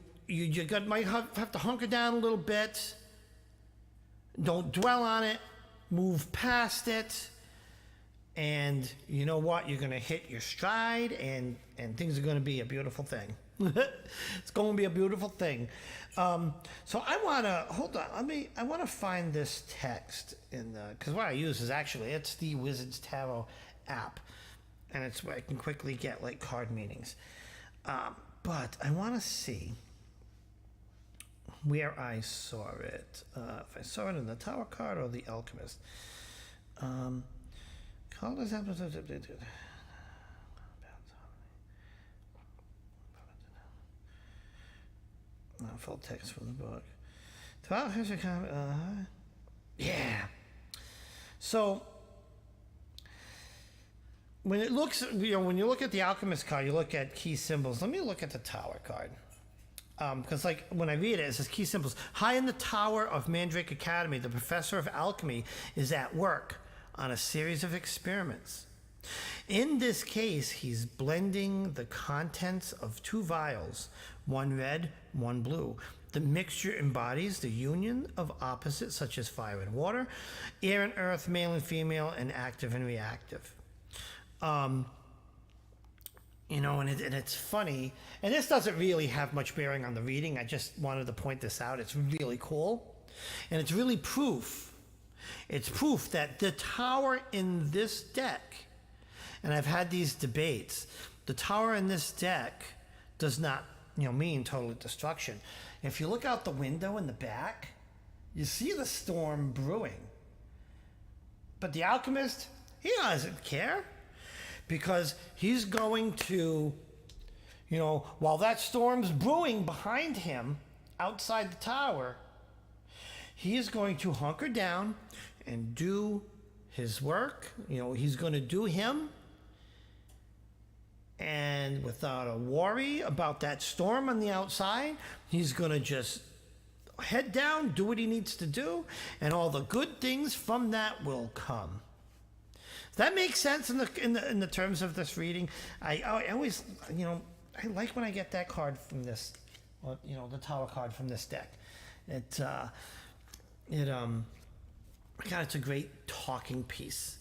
might have to hunker down a little bit. Don't dwell on it. Move past it. And you know what? You're going to hit your stride, and things are going to be a beautiful thing. It's going to be a beautiful thing. So I want to, hold on. I want to find this text because what I use is it's the Wizards Tarot app. And it's where I can quickly get like card meanings. But I want to see where I saw it. If I saw it in the Tower card or the Alchemist. Full text from the book. Yeah. So when it looks, when you look at the Alchemist card, you look at key symbols. Let me look at the Tower card. Because when I read it, it says key symbols. High in the tower of Mandrake Academy, the professor of alchemy is at work on a series of experiments. In this case, he's blending the contents of two vials, one red, one blue. The mixture embodies the union of opposites such as fire and water, air and earth, male and female, and active and reactive. And it's funny, and this doesn't really have much bearing on the reading. I just wanted to point this out. It's really cool, and it's really proof. It's proof that the tower in this deck, and I've had these debates, the tower in this deck does not, mean total destruction. If you look out the window in the back, you see the storm brewing. But the alchemist, he doesn't care. Because he's going to, while that storm's brewing behind him outside the tower, he is going to hunker down and do his work. He's going to do him. And without a worry about that storm on the outside, he's going to just head down, do what he needs to do, and all the good things from that will come. That makes sense in the terms of this reading. I always, I like when I get that card from this, the tower card from this deck. It's a great talking piece.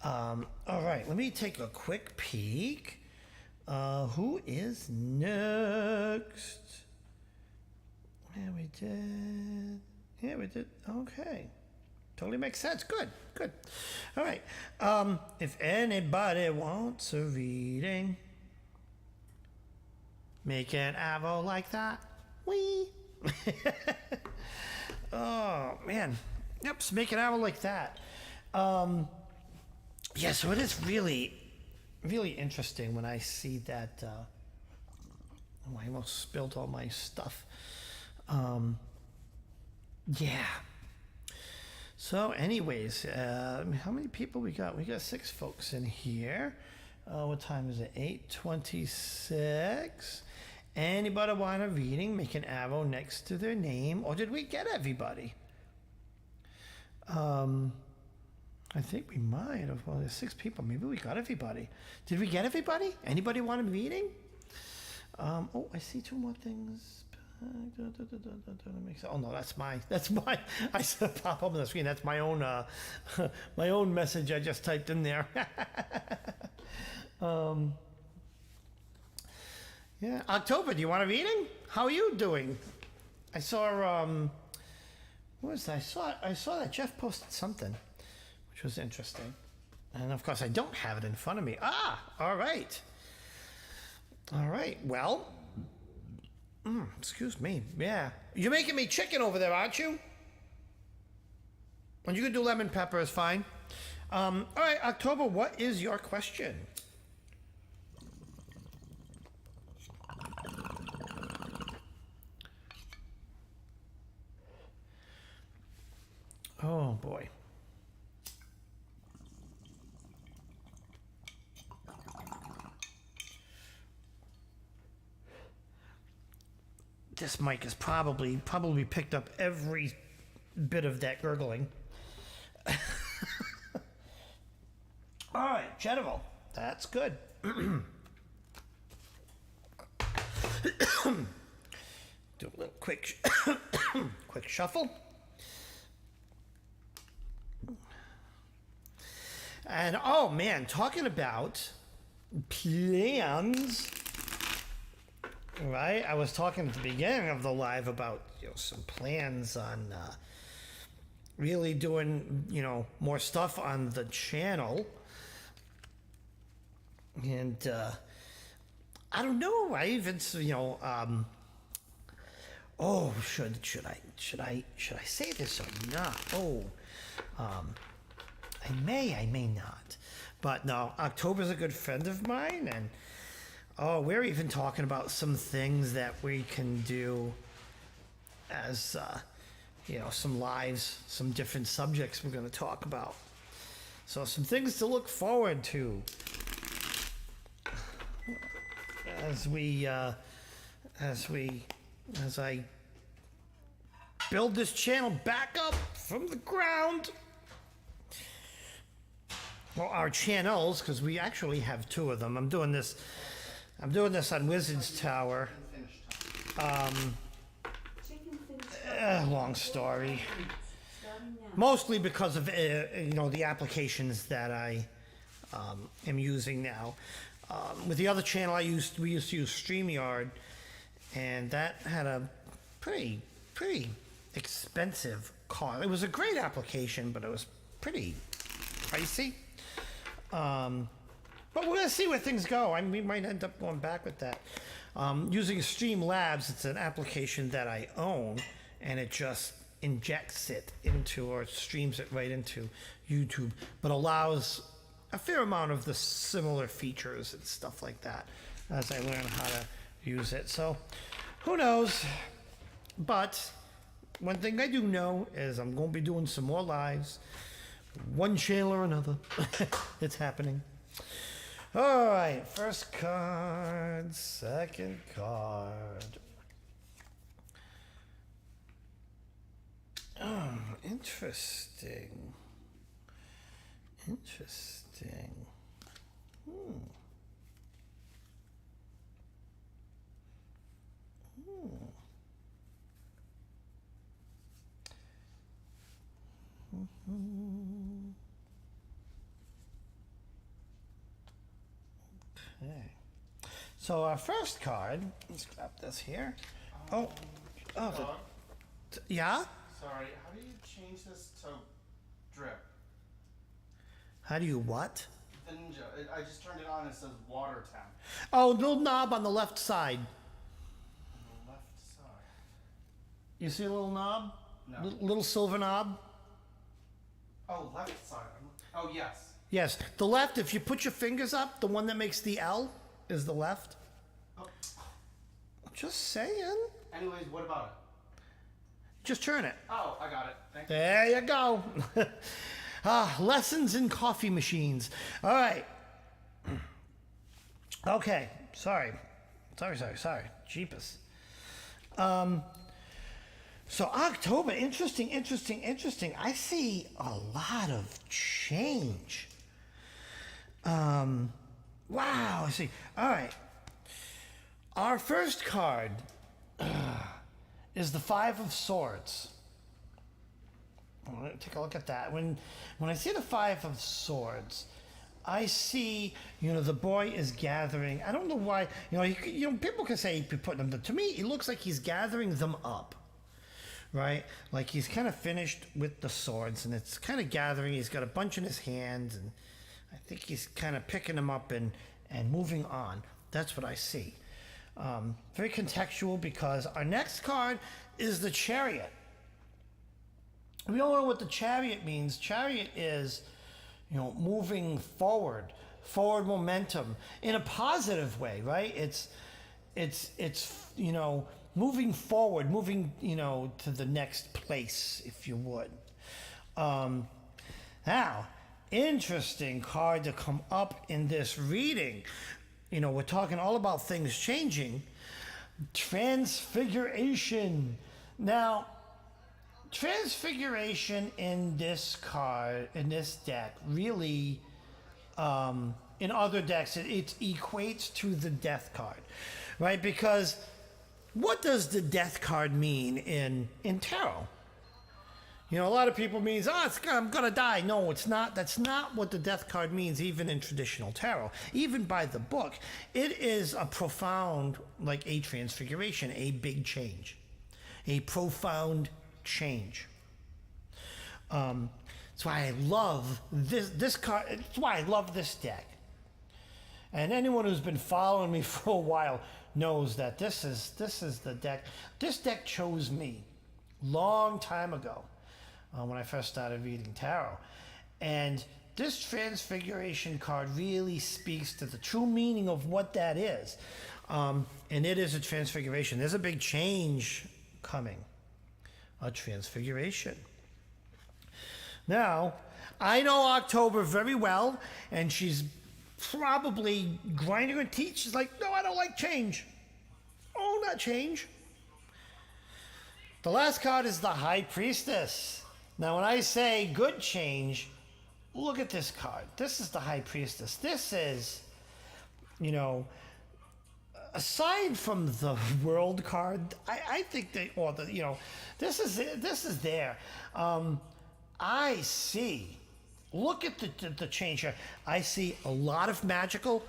All right, let me take a quick peek. Who is next? Yeah, we did. Okay. Totally makes sense. Good. All right. If anybody wants a reading, make an arrow like that. Wee. Oh, man. Yep, so make an arrow like that. Yeah, so it is really, really interesting when I see that. I almost spilled all my stuff. Yeah. So anyways, how many people we got? We got 6 folks in here. What time is it? 8:26. Anybody want a reading? Make an arrow next to their name. Or did we get everybody? I think we might have. Well, there's 6 people. Maybe we got everybody. Did we get everybody? Anybody want a reading? Oh, I see 2 more things. Oh no, that's my. I said pop up on the screen. That's my own. My own message I just typed in there. Yeah, October. Do you want a reading? How are you doing? I saw. What was that? I saw that Jeff posted something, which was interesting, and of course I don't have it in front of me. All right. Well. Excuse me. Yeah. You're making me chicken over there, aren't you? And you can do lemon pepper, is fine. All right, October, what is your question? Oh, boy. This mic has probably picked up every bit of that gurgling. All right, general. That's good. Do a little quick shuffle. And oh man, talking about plans. Right, I was talking at the beginning of the live about some plans on really doing more stuff on the channel, and I don't know. I even oh, should I say this or not? Oh, I may not, but no. October's a good friend of mine, and. Oh, we're even talking about some things that we can do as, some lives, some different subjects we're going to talk about. So some things to look forward to as I build this channel back up from the ground. Well, our channels, because we actually have 2 of them. I'm doing this on Wizard's Tower. Long story. Mostly because of the applications that I am using now. with the other channel we used to use StreamYard, and that had a pretty expensive cost. It was a great application, but it was pretty pricey. But we're gonna see where things go. I mean, we might end up going back with that. Using Streamlabs, it's an application that I own, and it just injects it into or streams it right into YouTube, but allows a fair amount of the similar features and stuff like that as I learn how to use it. So who knows? But one thing I do know is I'm going to be doing some more lives, one channel or another. It's happening. All right, first card, second card. Oh, interesting. Interesting. Okay. So our first card, let's grab this here. Oh, yeah? Sorry, how do you change this to drip? How do you what? The Ninja. I just turned it on and it says water temp. Oh, little knob on the left side. On the left side. You see a little knob? No. Little silver knob? Oh, left side. Oh, yes. Yes. The left, if you put your fingers up, the one that makes the L is the left. Oh. Just saying. Anyways, what about Just turn it. it? Oh, I got it. Thank you. There you go. Lessons in coffee machines. All right. Okay. Sorry. Jeepus. So October, interesting. I see a lot of change. Wow. I see. All right. Our first card is the Five of Swords. Take a look at that. When I see the Five of Swords, I see, the boy is gathering. I don't know why, people can say he's putting them. To me, it looks like he's gathering them up, right? Like he's kind of finished with the swords, and it's kind of gathering. He's got a bunch in his hands, and I think he's kind of picking them up and moving on. That's what I see. Very contextual, because our next card is the Chariot. We all know what the Chariot means. Chariot is, moving forward momentum in a positive way, right? It's moving forward, moving, to the next place, if you would. Now, interesting card to come up in this reading. We're talking all about things changing. Transfiguration. Now, Transfiguration in this card, in this deck, really, in other decks, it equates to the Death card, right? Because what does the Death card mean in tarot? A lot of people means, I'm gonna die. No, it's not. That's not what the Death card means, even in traditional tarot. Even by the book, it is a profound, like a transfiguration, a big change, a profound change. That's why I love this card. It's why I love this deck. And anyone who's been following me for a while knows that this is the deck. This deck chose me long time ago when I first started reading tarot, and this Transfiguration card really speaks to the true meaning of what that is. And it is a transfiguration. There's a big change coming. A transfiguration. Now, I know October very well, and she's probably grinding her teeth. She's like, no, I don't like change. Oh, not change. The last card is the High Priestess. Now, when I say good change, look at this card. This is the High Priestess. This is, aside from the World card, I think this is there. I see Look at the change here. I see a lot of magical.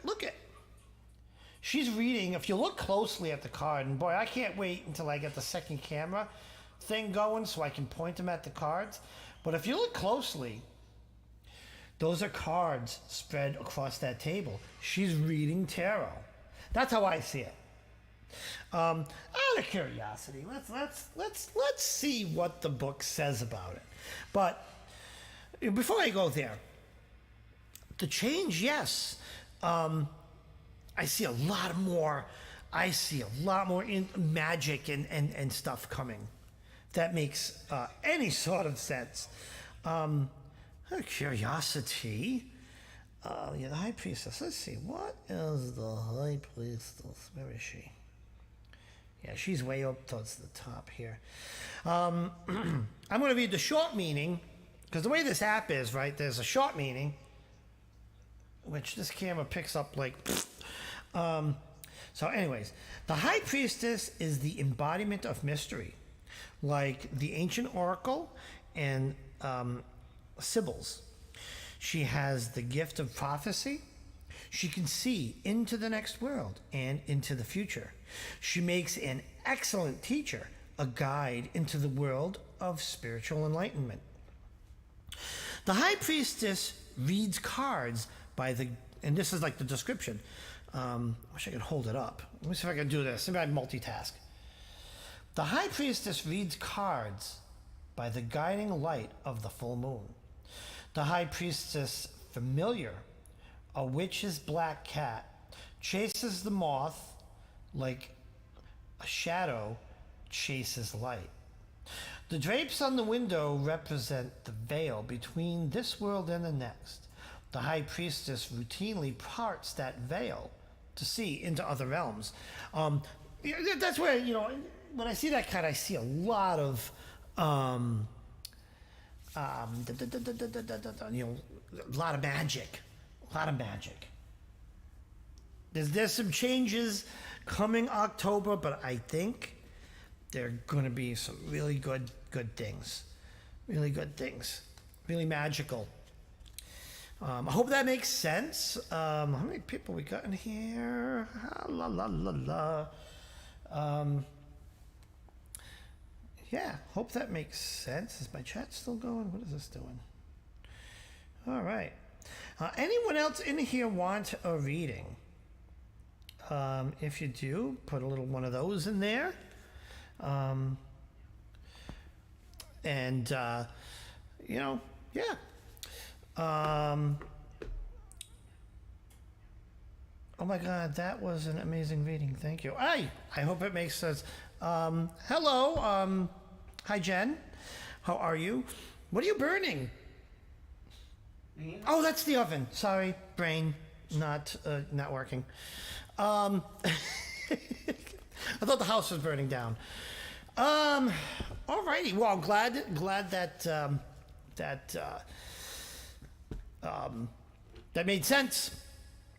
Look at. She's reading. If you look closely at the card, and boy, I can't wait until I get the second camera thing going so I can point them at the cards. But if you look closely, those are cards spread across that table. She's reading tarot. That's how I see it. Out of curiosity, let's see what the book says about it. But before I go there, the change, yes, I see a lot more. I see a lot more in magic and stuff coming. If that makes any sort of sense. Out of curiosity, yeah, the High Priestess. Let's see, what is the High Priestess? Where is she? Yeah, she's way up towards the top here. I'm going to read the short meaning, because the way this app is, right, there's a short meaning, which this camera picks up like... So anyways, the High Priestess is the embodiment of mystery, like the ancient oracle and Sibyls. She has the gift of prophecy. She can see into the next world and into the future. She makes an excellent teacher, a guide into the world of spiritual enlightenment. The High Priestess reads cards by the, and this is like the description. I wish I could hold it up. Let me see if I can do this. Maybe I multitask. The High Priestess reads cards by the guiding light of the full moon. The High Priestess familiar, a witch's black cat, chases the moth like a shadow chases light. The drapes on the window represent the veil between this world and the next. The High Priestess routinely parts that veil to see into other realms. That's where, you know, when I see that card, I see a lot of, you know, a lot of magic. A lot of magic. There's some changes coming October, but I think there are going to be some really good things. Really good things. Really magical. I hope that makes sense. How many people we got in here? La la la la. Yeah, hope that makes sense. Is my chat still going? What is this doing? All right. Anyone else in here want a reading? If you do, put a little one of those in there. You know, yeah. Oh my God, that was an amazing reading. Thank you. I hope it makes sense. Hello. Hi, Jen. How are you? What are you burning? Oh, that's the oven. Sorry, brain not working. I thought the house was burning down. Alrighty. Well, I'm glad that made sense.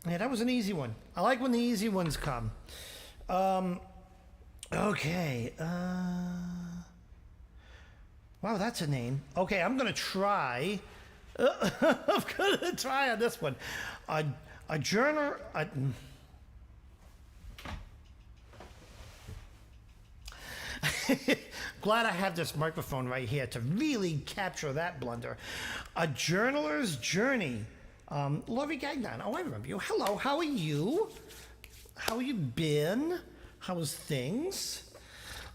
Yeah, that was an easy one. I like when the easy ones come. Okay. Wow, that's a name. Okay, I'm gonna try. I'm gonna try on this one. A journal. Glad I have this microphone right here to really capture that blunder. A journaler's journey. Laurie Gagnon. Oh, I remember you. Hello, how are you? How you been? How's things?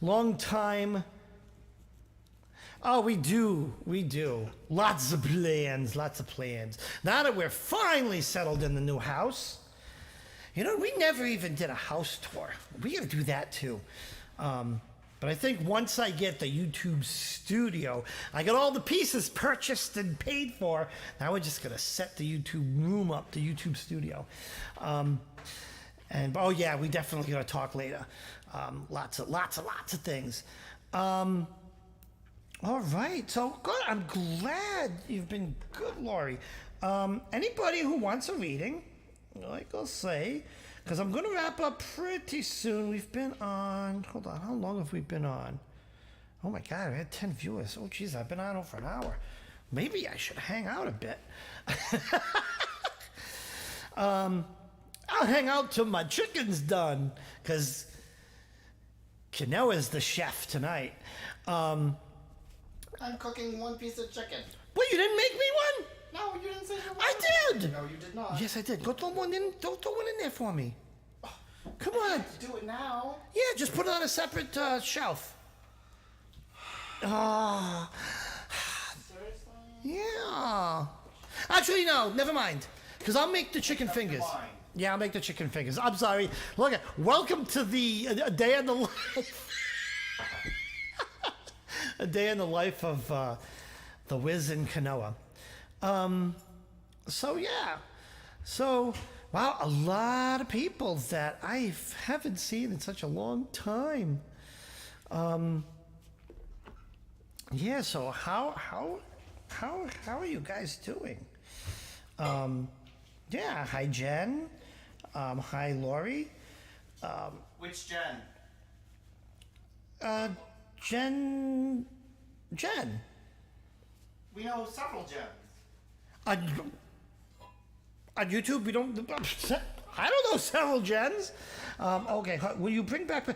Long time. Oh, we do. Lots of plans. Now that we're finally settled in the new house. You know, we never even did a house tour. We gotta do that too. But I think once I get the YouTube studio, I got all the pieces purchased and paid for. Now we're just gonna set the YouTube room up, the YouTube studio. And oh yeah, we definitely gonna talk later. Lots of things. All right, so good. I'm glad you've been good, Laurie. Anybody who wants a reading, like I'll say, because I'm going to wrap up pretty soon. We've been on, hold on, how long have we been on? Oh my God, we had 10 viewers. Oh geez, I've been on over an hour. maybe I should hang out a bit. I'll hang out till my chicken's done, because Kanoa's the chef tonight. I'm cooking one piece of chicken. Well, you didn't make me one? No, you didn't say you I did! No, you did not. Yes, I did. Go throw one in. Throw one in there for me. Come on. Do it now. Yeah, just put it on a separate shelf. Ah, Seriously? yeah. Actually, no. Never mind. Because I'll make the chicken fingers. fine. Yeah, I'll make the chicken fingers. I'm sorry. Look, welcome to the a day in the life. A day in the life of the Wiz and Kanoa. So yeah. So wow, a lot of people that I haven't seen in such a long time. Yeah. So how are you guys doing? Yeah. Hi, Jen. Hi, Lori. Which Jen? Jen. We know several Jens. On YouTube, we don't. I don't know several Jens. Okay, will you bring back?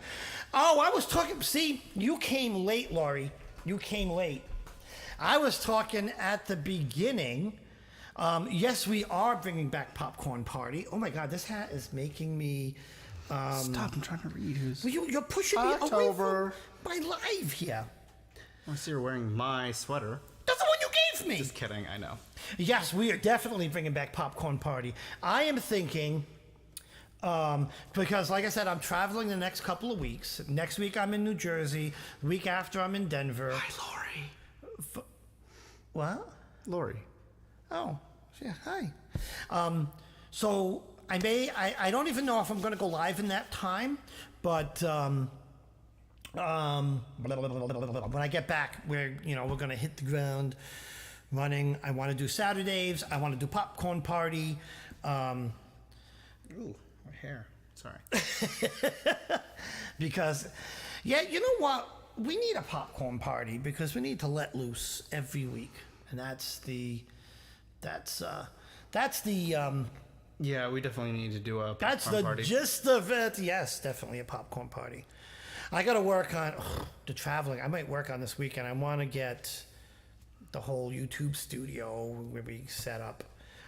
Oh, I was talking. See, you came late, Laurie. You came late. I was talking at the beginning. Yes, we are bringing back Popcorn Party. Oh my God, this hat is making me. Stop! I'm trying to read who's. Well, you're pushing me away October. from my live here. I see you're wearing my sweater. That's the one you gave me. Just kidding. I know. Yes, we are definitely bringing back Popcorn Party. I am thinking, because like I said, I'm traveling the next couple of weeks. Next week I'm in New Jersey. The week after I'm in Denver. Hi, Lori. What? Lori. Oh, yeah, hi. So I don't even know if I'm going to go live in that time, but when I get back, we're going to hit the ground running. I want to do Saturdays. I want to do Popcorn Party. Ooh, my hair. Sorry. Because, yeah, you know what? We need a popcorn party because we need to let loose every week, and that's the Yeah, we definitely need to do a that's popcorn the party. gist of it. Yes, definitely a popcorn party. I got to work on the traveling. I might work on this weekend. I want to get the whole YouTube studio where we set up.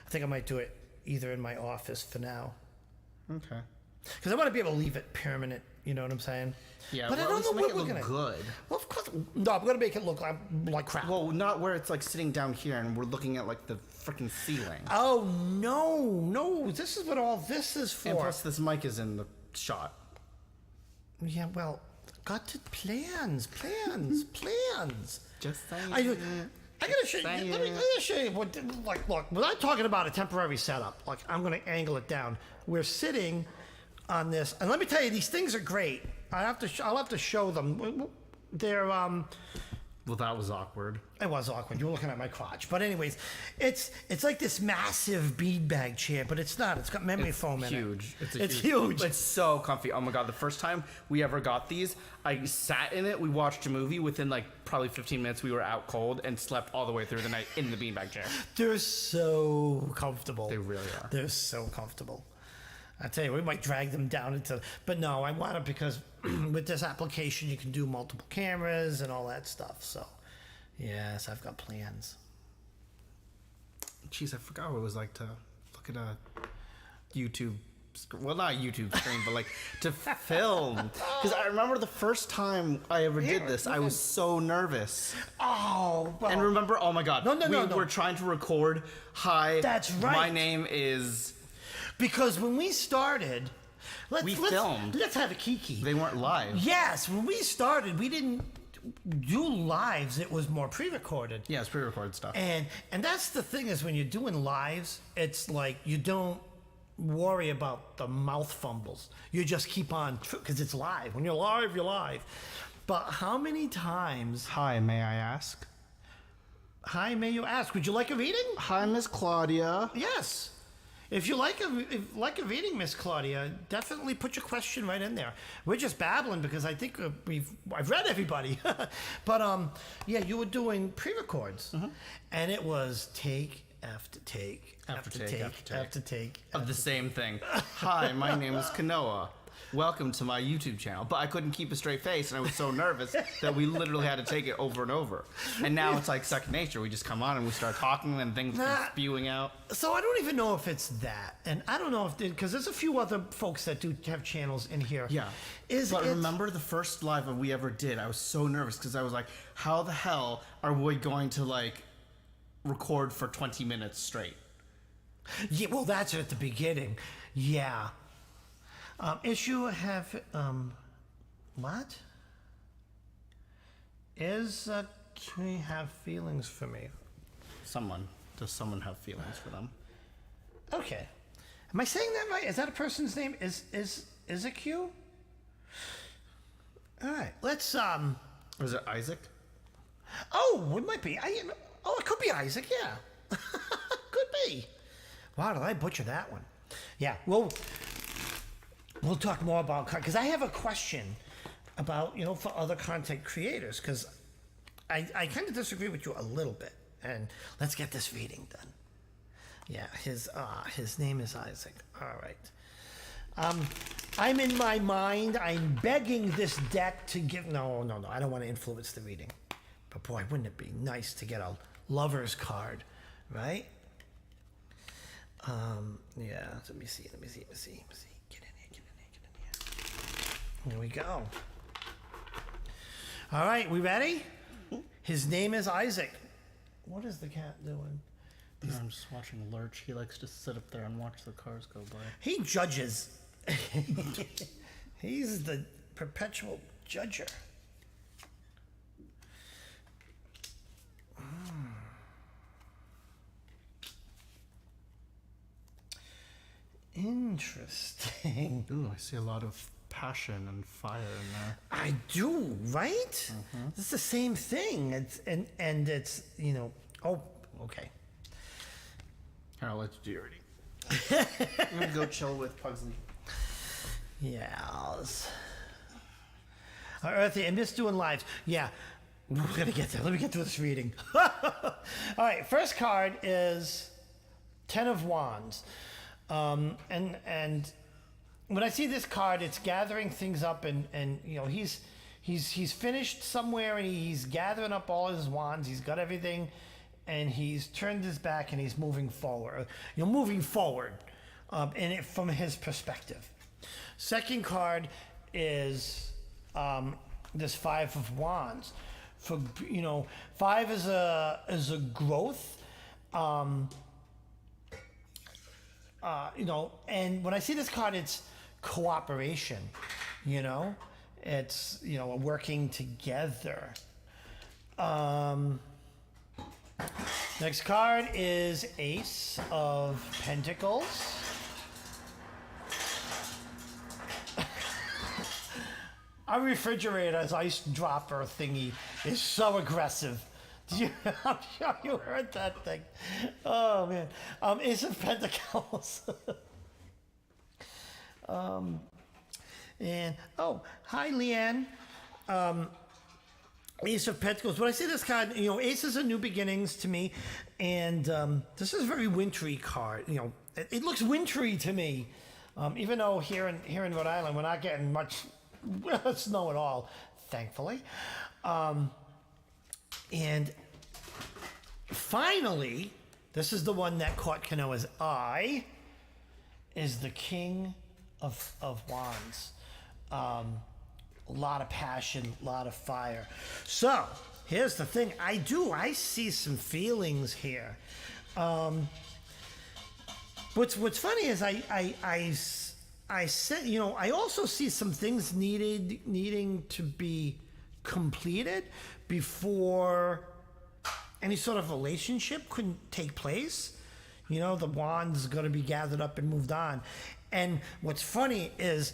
I think I might do it either in my office for now. Okay. Because I want to be able to leave it permanent. You know what I'm saying? Yeah, but well, I don't know make what it we're look gonna. good. Well, of course, no. I'm gonna make it look like crap. Well, not where it's like sitting down here and we're looking at like the freaking ceiling. Oh no! This is what all this is for. And plus, this mic is in the shot. Yeah, well, got to plans. Just saying. I gotta show you. Let me show you what. Like, look, we're not talking about a temporary setup. Like, I'm gonna angle it down. We're sitting on this, and let me tell you, these things are great. I'll have to show them. They're Well, that was awkward. It was awkward. You were looking at my crotch, but anyways, it's like this massive beanbag chair, but it's not. It's got memory foam in Huge. it. It's huge. It's so comfy. Oh my god! The first time we ever got these, I sat in it. We watched a movie. Within like probably 15 minutes, we were out cold and slept all the way through the night in the beanbag chair. They're so comfortable. They really are. They're so comfortable. I tell you, we might drag them down into. But no, I want it because with this application, you can do multiple cameras and all that stuff. So, yes, I've got plans. Jeez, I forgot what it was like to look at a YouTube. Well, not a YouTube screen, but like to film. Because I remember the first time I ever did this, I was so nervous. Oh, well, And remember, oh my god, No. we were trying to record. Hi, That's right. My name is. because when we started, We filmed. Let's have a kiki. They weren't live. Yes, when we started, we didn't do lives. It was more pre-recorded. Yeah, it's pre-recorded stuff. And that's the thing is when you're doing lives, it's like you don't worry about the mouth fumbles. You just keep on because it's live. When you're live, you're live. But how many times? Hi, may I ask? Hi, may you ask? Would you like a reading? Hi, Miss Claudia. Yes. If you like a reading, Miss Claudia, definitely put your question right in there. We're just babbling because I think I've read everybody, but yeah, you were doing pre-records, and it was take after take after take Of the same thing. Hi, my name is Kanoa. Welcome to my YouTube channel. But I couldn't keep a straight face, and I was so nervous that we literally had to take it over and over. And now it's like second nature. We just come on and we start talking, and things come spewing out. So I don't even know if it's that, and I don't know if because there's a few other folks that do have channels in here. Yeah. But remember the first live that we ever did? I was so nervous because I was like, how the hell are we going to like record for 20 minutes straight? Yeah, well, that's at the beginning. Yeah. Issue have what? Is can we have feelings for me? Does someone have feelings for them? Okay. Am I saying that right? Is that a person's name? Is it Q? All right. Let's Or is it Isaac? Oh, it might be. It could be Isaac. Yeah. Could be. Wow, did I butcher that one? Yeah. We'll talk more about, because I have a question about, for other content creators, because I kind of disagree with you a little bit. And let's get this reading done. Yeah, his name is Isaac. All right. I'm in my mind. I'm begging this deck to give. No. I don't want to influence the reading. But boy, wouldn't it be nice to get a lover's card, right? Yeah. Let me see. Get in here. Here we go. All right, we ready? His name is Isaac. What is the cat doing? I'm just watching Lurch. He likes to sit up there and watch the cars go by. He judges. He's the perpetual judger. Interesting. Ooh, I see a lot of passion and fire in there. I do, right? It's the same thing. It's and it's Oh, okay. Here, I'll let you do your reading. I'm gonna go chill with Pugsley. Yes. Earthy, I miss doing lives. Yeah, we're gonna get there. Let me get through this reading. All right, first card is Ten of Wands, and when I see this card, it's gathering things up, and he's finished somewhere, and he's gathering up all his wands. He's got everything, and he's turned his back, and he's moving forward. Moving forward, from his perspective. Second card is this Five of Wands. For five is a growth. And when I see this card, it's cooperation. It's working together. Next card is Ace of Pentacles. Our refrigerator's ice dropper thingy is so aggressive. I'm sure you heard that thing. Oh man. Ace of Pentacles. And hi Leanne. Ace of Pentacles. When I see this card, aces are new beginnings to me, and this is a very wintry card. It looks wintry to me, even though here in Rhode Island we're not getting much snow at all, thankfully. And finally, this is the one that caught Kanoa's eye, is the King of Wands. A lot of passion, a lot of fire. So, here's the thing. I see some feelings here. What's funny is I said, I also see some things needing to be completed before any sort of relationship couldn't take place. The wand's going to be gathered up and moved on. And what's funny is,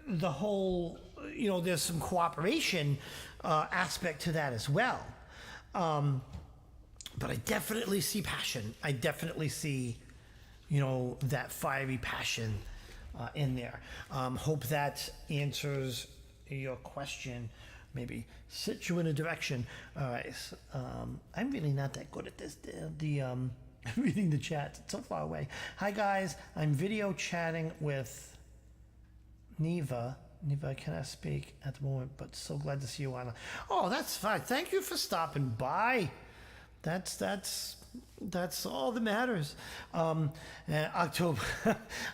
the whole, there's some cooperation aspect to that as well. But I definitely see passion. I definitely see that fiery passion in there. Hope that answers your question. Maybe sit you in a direction. All right. I'm really not that good at this. Reading the chat. It's so far away. Hi guys. I'm video chatting with Neva. Neva, I cannot speak at the moment, but so glad to see you, Anna. Oh, that's fine. Thank you for stopping by. That's all that matters. October,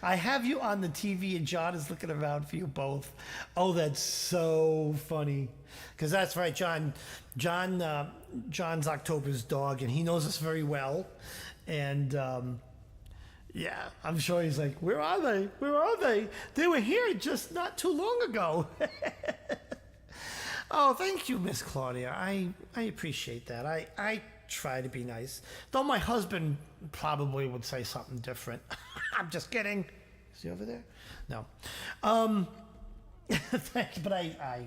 I have you on the TV, and John is looking around for you both. Oh, that's so funny, because that's right, John. John's October's dog, and he knows us very well, and yeah, I'm sure he's like, where are they? Where are they? They were here just not too long ago. Oh, thank you, Miss Claudia. I appreciate that. I try to be nice. Though my husband probably would say something different. I'm just kidding. Is he over there? No. Thank you, but I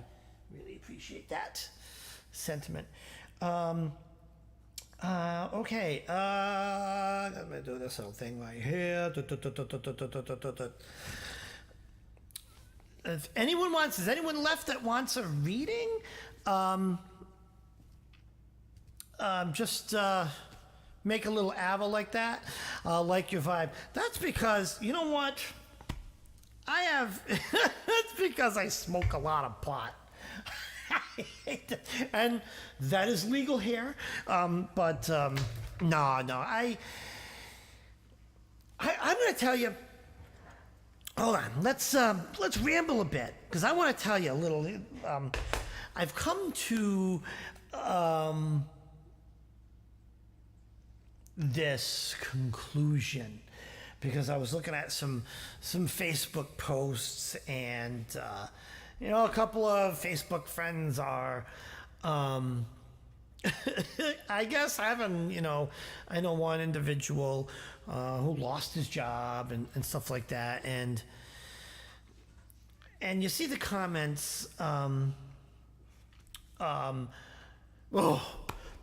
really appreciate that sentiment. Okay. I'm gonna do this little thing right here. If anyone wants, is anyone left that wants a reading? Just make a little arrow like that, like your vibe. That's because, you know what? That's because I smoke a lot of pot. And that is legal here. But no, I'm going to tell you. Hold on, let's ramble a bit, because I want to tell you a little. I've come to this conclusion because I was looking at some Facebook posts, and a couple of Facebook friends are I guess having, I know one individual who lost his job and stuff like that, and you see the comments, oh,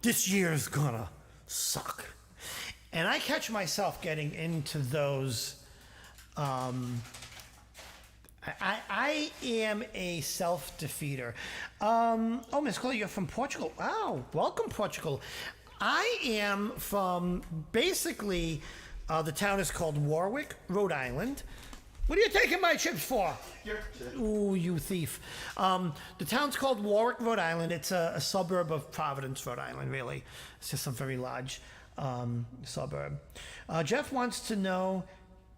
this year's gonna suck. And I catch myself getting into those. I am a self-defeater. Oh, Miss Chloe, you're from Portugal. Wow, welcome, Portugal. I am from, basically, the town is called Warwick, Rhode Island. What are you taking my chips for? Ooh, you thief. The town's called Warwick, Rhode Island. It's a suburb of Providence, Rhode Island, really. It's just a very large suburb. Jeff wants to know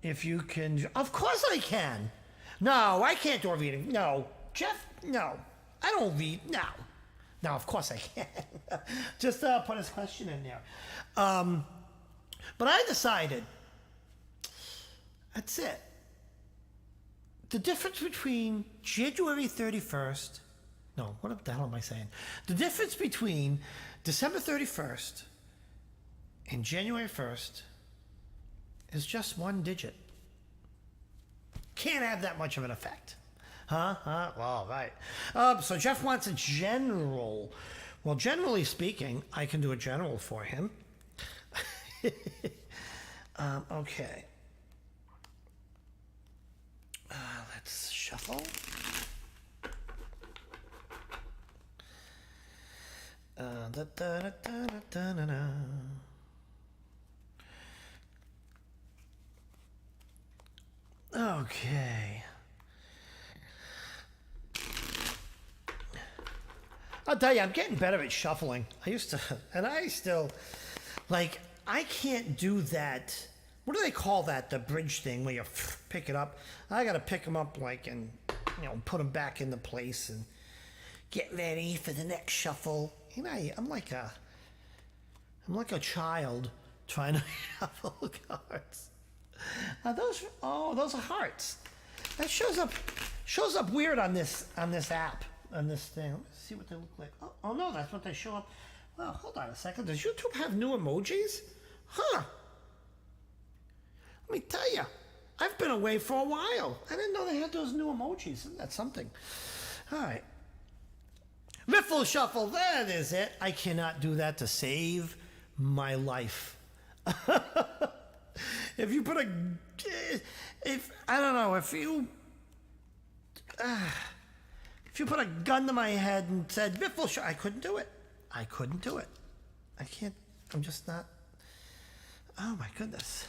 if you can... Of course I can. No, I can't do a reading. No. Jeff, no. I don't read. No. No, of course I can. Just put his question in there. But I decided, that's it. The difference between January 31st, no, what the hell am I saying? The difference between December 31st and January 1st is just one digit. Can't have that much of an effect. Huh? Well, right. So Jeff wants a general. Well, generally speaking, I can do a general for him. Okay. Let's shuffle. Okay. I'll tell you, I'm getting better at shuffling. I used to, and I still, like, I can't do that. What do they call that? The bridge thing where you pick it up. I got to pick them up, like, and, put them back into place and get ready for the next shuffle. I'm like a child trying to shuffle cards. Those are hearts. That shows up weird on this app, on this thing. Let's see what they look like. Oh no, that's what they show up. Well, hold on a second. Does YouTube have new emojis? Huh. Let me tell you, I've been away for a while. I didn't know they had those new emojis. Isn't that something? All right. Riffle shuffle. That is it. I cannot do that to save my life. if you put a, if I don't know, if you put a gun to my head and said Biff will show, I couldn't do it. I couldn't do it. I can't. I'm just not. Oh my goodness.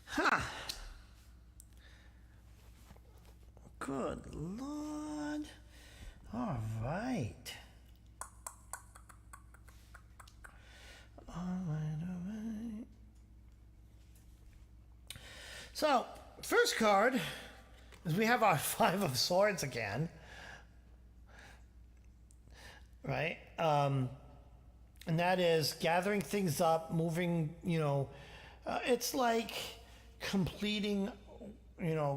Huh. Good Lord. All right. All right. So, first card is we have our Five of Swords again. Right? And that is gathering things up, moving, it's like completing,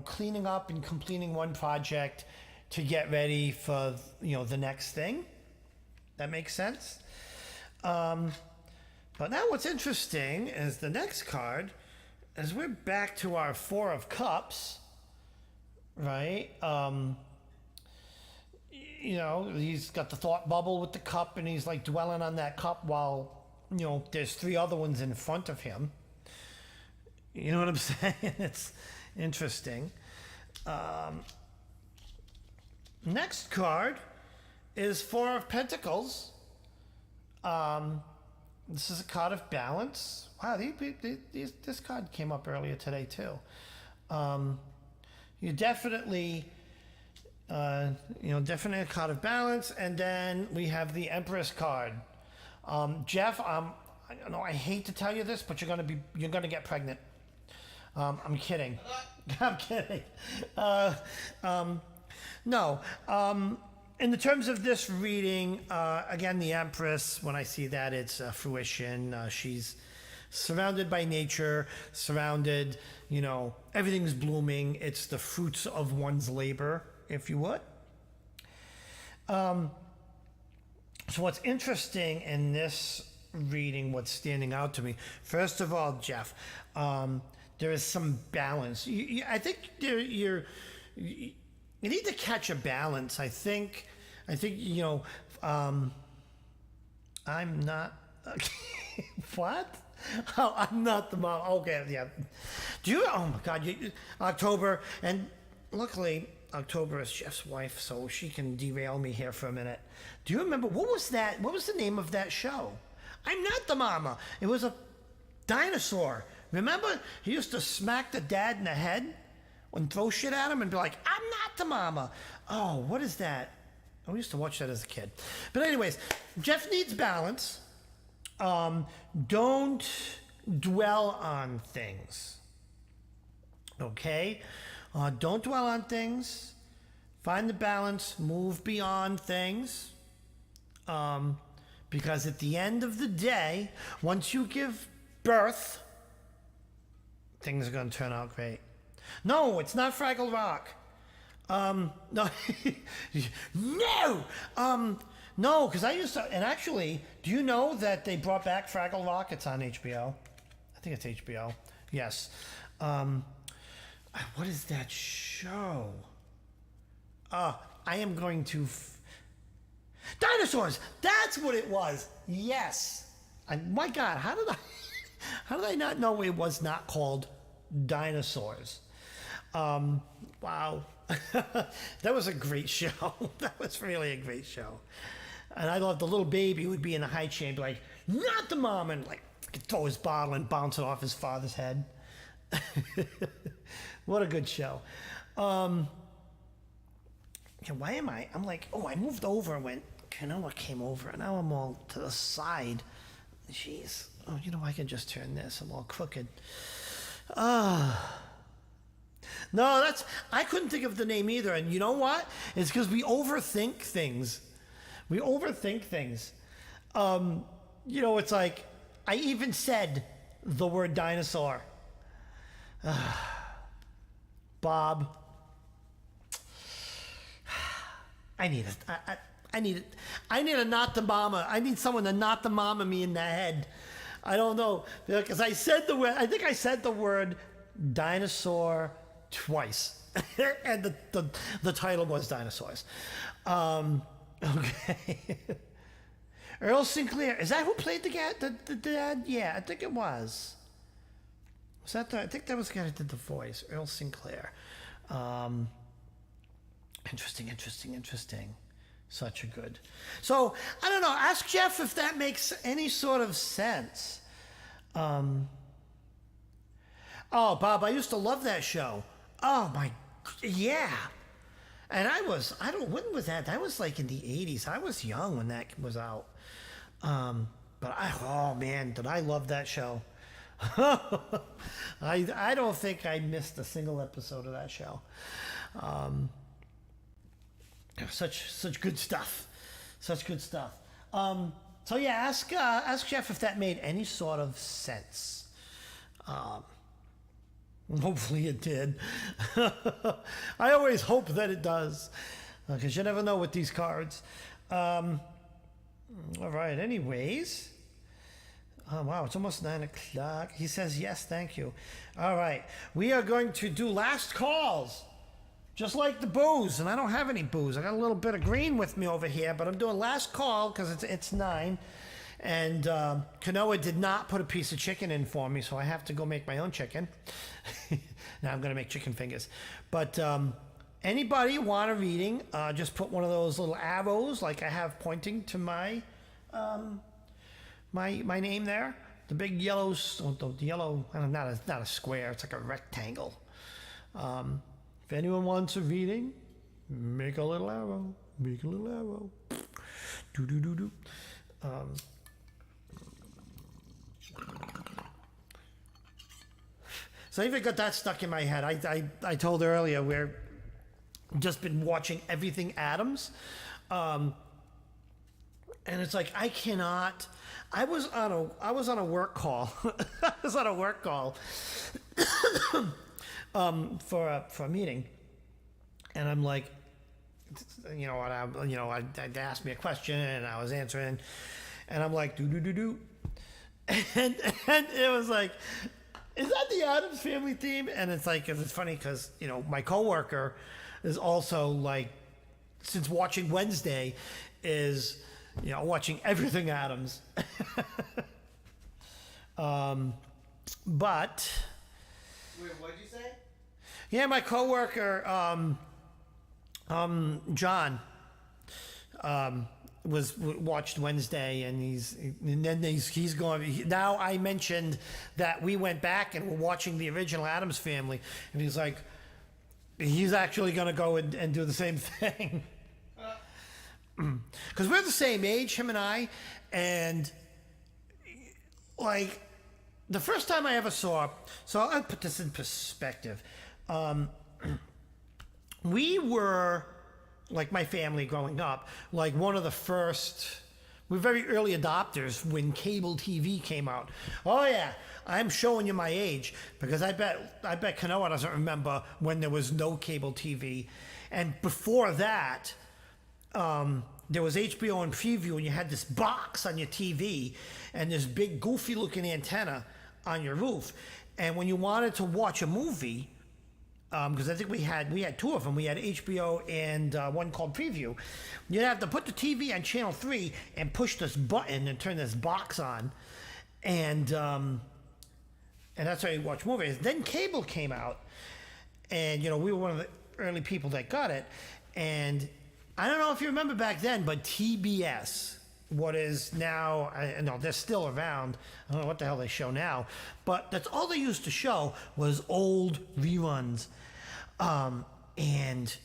cleaning up and completing one project to get ready for, the next thing. That makes sense? But now what's interesting is the next card, as we're back to our Four of Cups, right? He's got the thought bubble with the cup, and he's like dwelling on that cup while, there's three other ones in front of him. You know what I'm saying? It's interesting. Next card is Four of Pentacles. This is a card of balance. Wow, this card came up earlier today too. You definitely, definitely a card of balance. And then we have the Empress card. Jeff, I hate to tell you this, but you're gonna get pregnant. I'm kidding. I'm kidding. No. In the terms of this reading, again, the Empress, when I see that, it's fruition. She's surrounded by nature, surrounded, everything's blooming. It's the fruits of one's labor, if you would. So what's interesting in this reading, what's standing out to me, first of all, Jeff, there is some balance. I think you need to catch a balance. I think I'm not. What? Oh, I'm not the mom. Okay, yeah. Oh my God, October, and luckily October is Jeff's wife, so she can derail me here for a minute. Do you remember what was that? What was the name of that show? I'm Not the Mama. It was a dinosaur. Remember, he used to smack the dad in the head and throw shit at him and be like, I'm not the mama. Oh, what is that? I used to watch that as a kid. But anyways, Jeff needs balance. Don't dwell on things. Okay? Don't dwell on things. Find the balance. Move beyond things. Because at the end of the day, once you give birth, things are going to turn out great. No, it's not Fraggle Rock. No, no, because I used to, and actually, do you know that they brought back Fraggle Rock? It's on HBO. I think it's HBO. Yes. What is that show? I am going to. Dinosaurs! That's what it was! Yes! My God, how did I not know it was not called Dinosaurs? Wow. That was a great show. That was really a great show. And I loved the little baby who would be in a high chair and be like, not the mom, and like throw his bottle and bounce it off his father's head. What a good show. Why am I'm like, I moved over and went, Kanoa came over, and now I'm all to the side. Jeez. Oh, I can just turn this. I'm all crooked. No, I couldn't think of the name either. And you know what? It's because we overthink things. We overthink things. It's like, I even said the word dinosaur. Bob. I need it. I need it. I need a not the mama. I need someone to not the mama me in the head. I don't know. Because I think I said the word dinosaur twice. And the title was Dinosaurs. Okay. Earl Sinclair. Is that who played the dad? Yeah, I think it was. Was that I think that was the guy that did the voice, Earl Sinclair. Interesting. Such a good. So, I don't know. Ask Jeff if that makes any sort of sense. Oh, Bob, I used to love that show. Oh, yeah. And when was that? That was like in the 80s. I was young when that was out. Oh man, did I love that show. I don't think I missed a single episode of that show. Such good stuff. Such good stuff. So yeah, ask Jeff if that made any sort of sense. Hopefully it did. I always hope that it does, because you never know with these cards. All right. Anyways. Oh, wow, it's almost 9 o'clock. He says, yes, thank you. All right. We are going to do last calls, just like the booze. And I don't have any booze. I got a little bit of green with me over here, but I'm doing last call because it's 9. And Kanoa did not put a piece of chicken in for me, so I have to go make my own chicken. Now I'm going to make chicken fingers. But anybody want a reading, just put one of those little arrows like I have pointing to my name there. The big yellow, the yellow, not a square, it's like a rectangle. If anyone wants a reading, make a little arrow. Make a little arrow. Do. So I even got that stuck in my head. I told earlier we're just been watching everything Adams. And it's like I cannot. I was on a work call. I was on a work call for a meeting, and I'm like, you know what? I'd asked me a question, and I was answering, and I'm like, do, and it was like, is that the Addams Family theme? And it's like, it's funny because my coworker is also like, since watching Wednesday, is watching everything Addams. But wait, what'd you say? Yeah, my coworker, John, watched Wednesday, and he's going. Now I mentioned that we went back and we're watching the original Addams Family, and he's like, he's actually going to go and do the same thing. Because we're the same age, him and I, and like the first time I ever saw, so I'll put this in perspective. We were, like my family growing up, like one of the first, we're very early adopters when cable TV came out. Oh yeah, I'm showing you my age because I bet Kanoa doesn't remember when there was no cable TV, and before that. There was HBO and Preview, and you had this box on your TV and this big goofy looking antenna on your roof. And when you wanted to watch a movie, because I think we had two of them, we had HBO and one called Preview, you'd have to put the TV on channel 3 and push this button and turn this box on, and that's how you watch movies. Then cable came out, and we were one of the early people that got it, and I don't know if you remember back then, but TBS, what is now, no, they're still around. I don't know what the hell they show now, but that's all they used to show was old reruns. And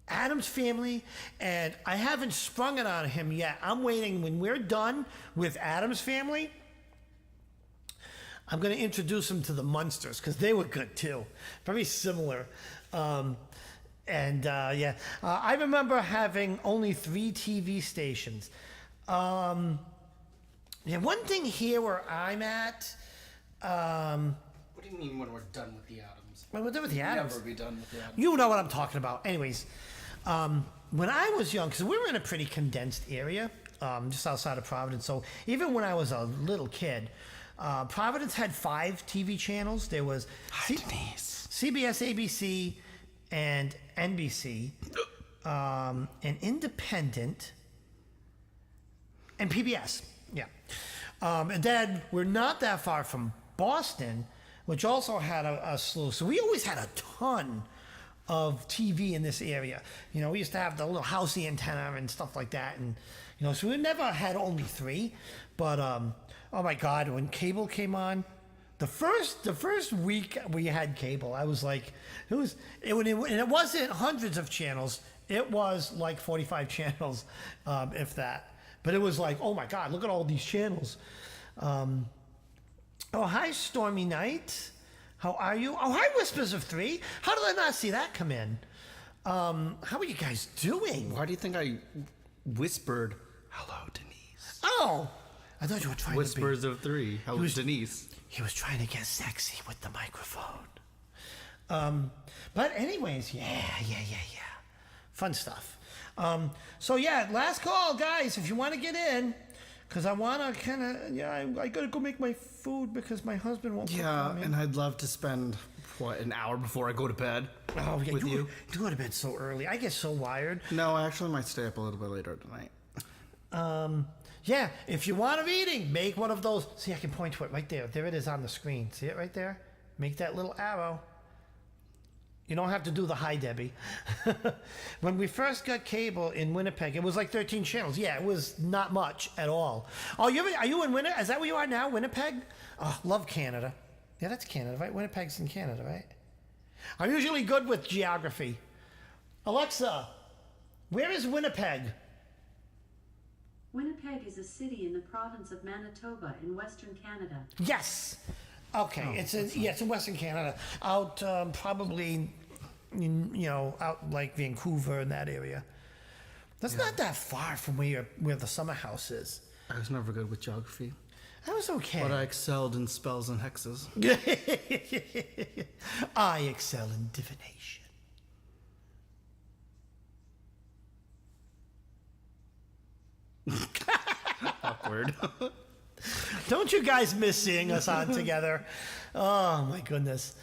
Addams Family, and I haven't sprung it on him yet. I'm waiting. When we're done with Addams Family, I'm going to introduce him to the Munsters, because they were good too. Very similar. I remember having only 3 TV stations. One thing here where I'm at. What do you mean when we're done with the Addams? When we're done with the Addams? Never be done with the Addams. You know what I'm talking about. Anyways, when I was young, because we were in a pretty condensed area, just outside of Providence. So even when I was a little kid, Providence had 5 TV channels. There was CBS, ABC, and NBC, an Independent, And PBS, yeah. And then we're not that far from Boston, which also had a slew. So we always had a ton of TV in this area. You know, we used to have the little housey antenna and stuff like that. And, you know, so we never had only 3. But, oh my God, when cable came on, the first week we had cable, I was like, and it wasn't hundreds of channels. It was like 45 channels, if that. But it was like, oh my God, look at all these channels. Oh, hi, Stormy Night. How are you? Oh, hi, Whispers of 3. How did I not see that come in? How are you guys doing? Why do you think I whispered, hello, Denise? Oh, I thought you were trying Whispers of 3. Hello, Denise. He was trying to get sexy with the microphone. But anyways, yeah. Fun stuff. So yeah, last call, guys, if you want to get in, because I want to kind of, I got to go make my food because my husband won't cook for me. And I'd love to spend, an hour before I go to bed with you. You go to bed so early. I get so wired. No, I actually might stay up a little bit later tonight. Yeah, if you want a meeting, make one of those. See, I can point to it right there. There it is on the screen. See it right there? Make that little arrow. You don't have to do the hi, Debbie. When we first got cable in Winnipeg, it was like 13 channels. Yeah, it was not much at all. Oh, are you in Winnipeg? Is that where you are now, Winnipeg? Oh, love Canada. Yeah, that's Canada, right? Winnipeg's in Canada, right? I'm usually good with geography. Alexa, where is Winnipeg? Winnipeg is a city in the province of Manitoba in Western Canada. Yes. Okay, it's in Western Canada, out probably, out like Vancouver and that area. That's not that far from where the summer house is. I was never good with geography. That was okay. But I excelled in spells and hexes. I excel in divination. Awkward. Don't you guys miss seeing us on together? Oh my goodness.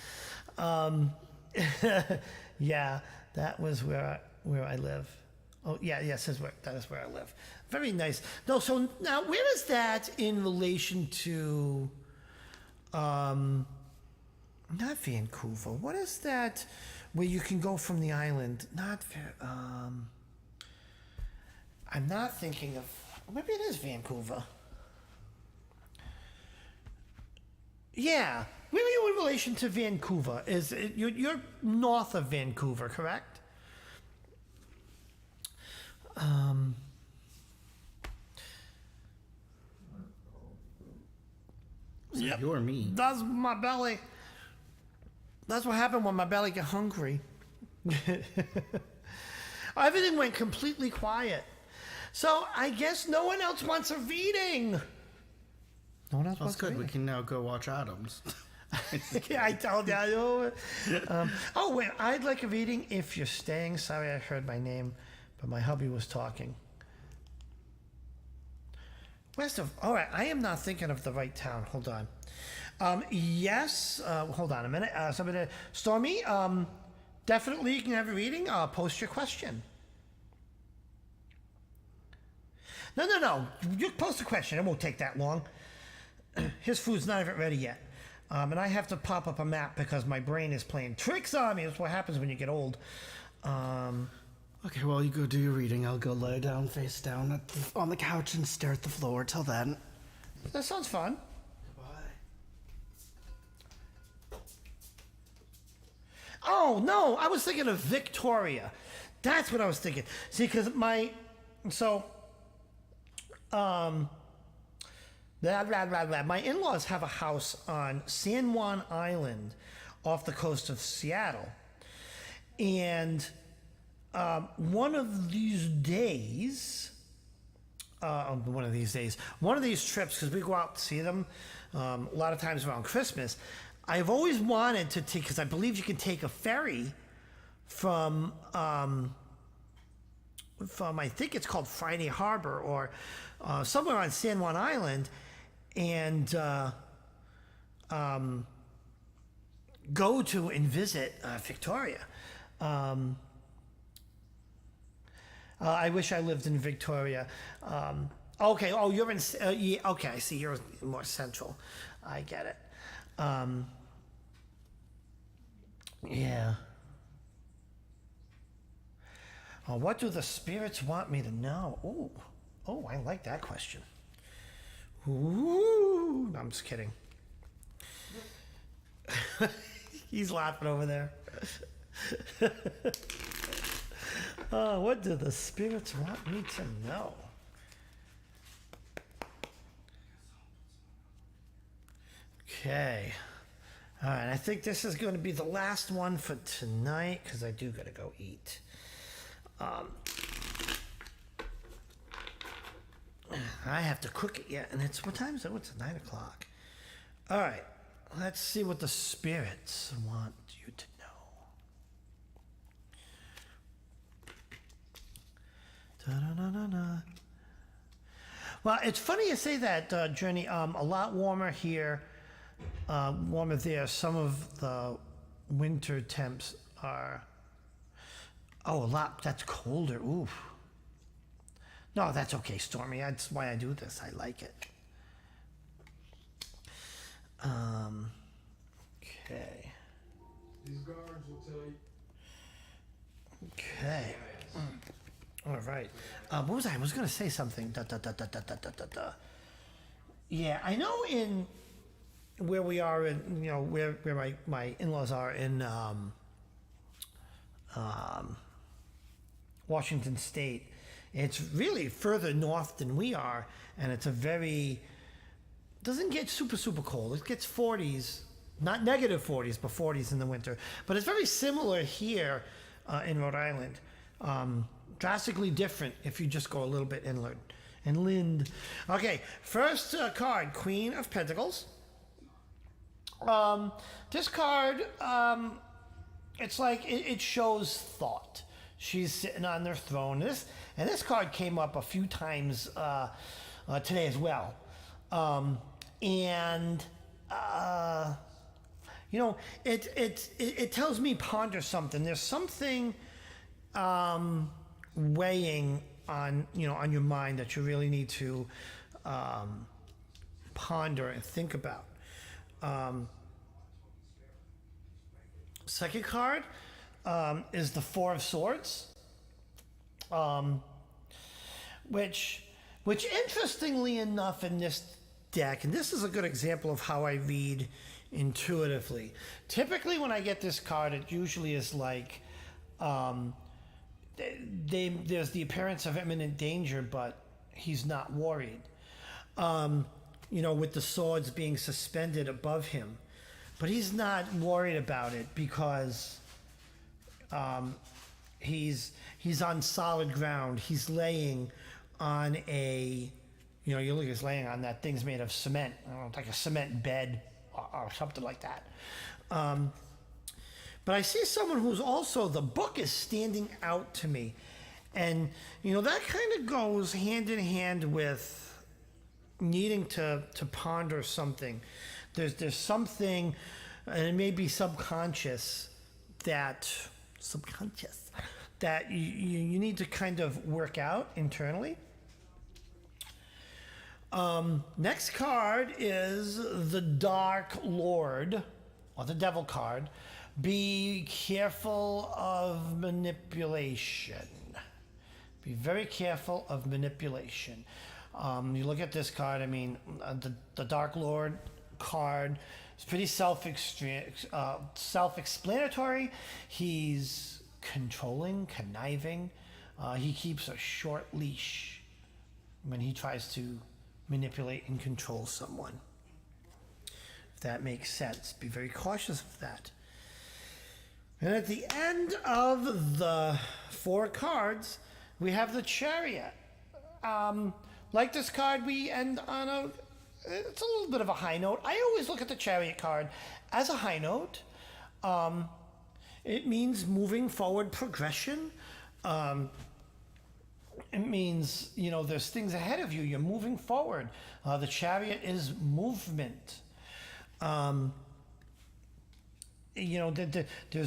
Yeah, that was where I live. Oh yeah, yes, that is where I live. Very nice. No, so now where is that in relation to not Vancouver? What is that where you can go from the island? I'm not thinking of, maybe it is Vancouver. Yeah. Where are you in relation to Vancouver? You're north of Vancouver, correct? Yep. You or me? That's my belly. That's what happened when my belly got hungry. Everything went completely quiet. So I guess no one else wants a reading. No one else wants That's good. a reading. We can now go watch Adams. Yeah, I told you. I know. Oh, wait. I'd like a reading if you're staying. Sorry, I heard my name, but my hubby was talking. West of. All right. I am not thinking of the right town. Hold on. Yes. Hold on a minute. Somebody, Stormy. Definitely, you can have a reading. Post your question. No. You post a question. It won't take that long. His food's not even ready yet. And I have to pop up a map because my brain is playing tricks on me. That's what happens when you get old. Okay, well, you go do your reading. I'll go lie down, face down on the couch and stare at the floor. Till then. That sounds fun. Bye. Oh, no. I was thinking of Victoria. That's what I was thinking. See, because my in-laws have a house on San Juan Island off the coast of Seattle. And one of these trips, because we go out to see them a lot of times around Christmas, I've always wanted to take, because I believe you can take a ferry from I think it's called Friday Harbor or somewhere on San Juan Island, and go to and visit Victoria. I wish I lived in Victoria. Okay. Oh, you're in. Yeah, okay, I see. You're more central. I get it. Yeah. What do the spirits want me to know? Ooh. Oh, I like that question. Ooh. No, I'm just kidding. He's laughing over there. What do the spirits want me to know? Okay. All right, I think this is going to be the last one for tonight because I do got to go eat. I have to cook it yet, and it's what time is it? It's 9 o'clock. All right, let's see what the spirits want you to know. Da-da-da-da-da. Well, it's funny you say that, Journey. A lot warmer here, warmer there. Some of the winter temps are. Oh, a lot. That's colder. Oof. No, that's okay, Stormy. That's why I do this. I like it. Okay. These guards will tell you. Okay. All right. What was I? I was going to say something. Yeah, I know in where we are in, where my in-laws are in Washington State. It's really further north than we are, and it's doesn't get super cold. It gets 40s, not negative 40s, but 40s in the winter. But it's very similar here in Rhode Island. Drastically different if you just go a little bit inland. Okay, first card, Queen of Pentacles. This card, it's like it shows thought. She's sitting on their throne. This card came up a few times today as well. It tells me ponder something. There's something weighing on your mind that you really need to ponder and think about. Second card is the Four of Swords, which interestingly enough in this deck, and this is a good example of how I read intuitively. Typically when I get this card, it usually is like there's the appearance of imminent danger, but he's not worried. With the swords being suspended above him. But he's not worried about it because he's on solid ground. He's laying on he's laying on that thing's made of cement. I don't know, like a cement bed or something like that. But I see someone who's also, the book is standing out to me. And, that kind of goes hand in hand with needing to ponder something. There's something, and it may be subconscious, that you need to kind of work out internally. Next card is the Dark Lord, or the Devil card. Be careful of manipulation. Be very careful of manipulation. You look at this card, the Dark Lord card is pretty self-explanatory. He's controlling, conniving. He keeps a short leash when he tries to manipulate and control someone. If that makes sense, be very cautious of that. And at the end of the four cards, we have the Chariot. Like this card, we end on it's a little bit of a high note. I always look at the Chariot card as a high note. It means moving forward, progression. It means, there's things ahead of you. You're moving forward. The Chariot is movement. There's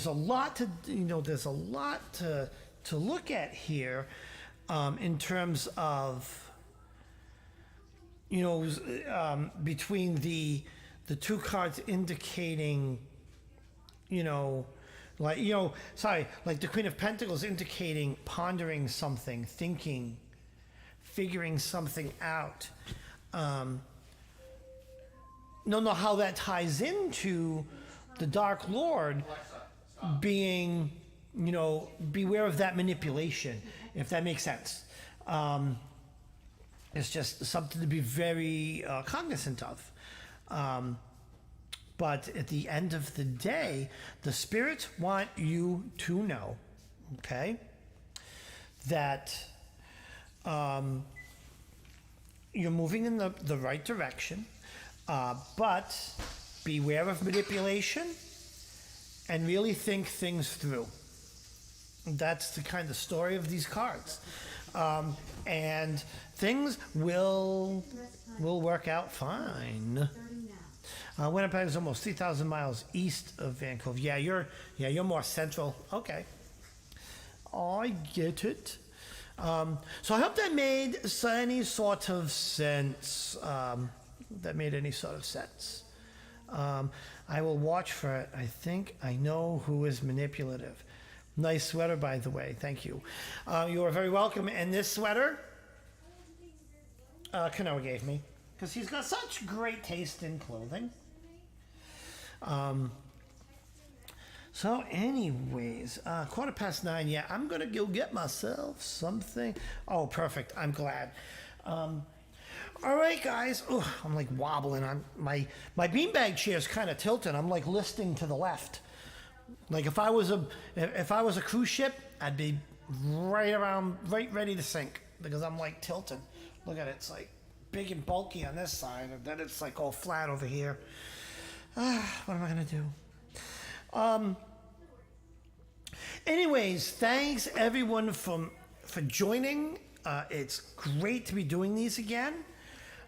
a lot to look at here in terms of you know, between the two cards indicating, you know, like, you know, sorry, like the Queen of Pentacles indicating pondering something, thinking, figuring something out. Don't know how that ties into the Dark Lord being, you know, beware of that manipulation, if that makes sense. It's just something to be very cognizant of. But at the end of the day, the spirits want you to know, okay, that you're moving in the right direction, but beware of manipulation and really think things through. That's the kind of story of these cards. And things will work out fine. Winnipeg is almost 3,000 miles east of Vancouver. Yeah, you're more central. Okay, I get it. So I hope that made any sort of sense. I will watch for it. I think I know who is manipulative. Nice sweater, by the way. Thank you. You are very welcome. And this sweater, Kanoa gave me, because he's got such great taste in clothing. So anyways, 9:15, yeah, I'm gonna go get myself something. Oh, perfect, I'm glad. All right, guys. Ooh, I'm like wobbling. My beanbag chair is kind of tilted. I'm like listing to the left. Like if I was a cruise ship, I'd be right ready to sink, because I'm like tilted. Look at it, it's like big and bulky on this side, and then it's like all flat over here. What am I gonna do? Anyways, thanks everyone for joining. It's great to be doing these again.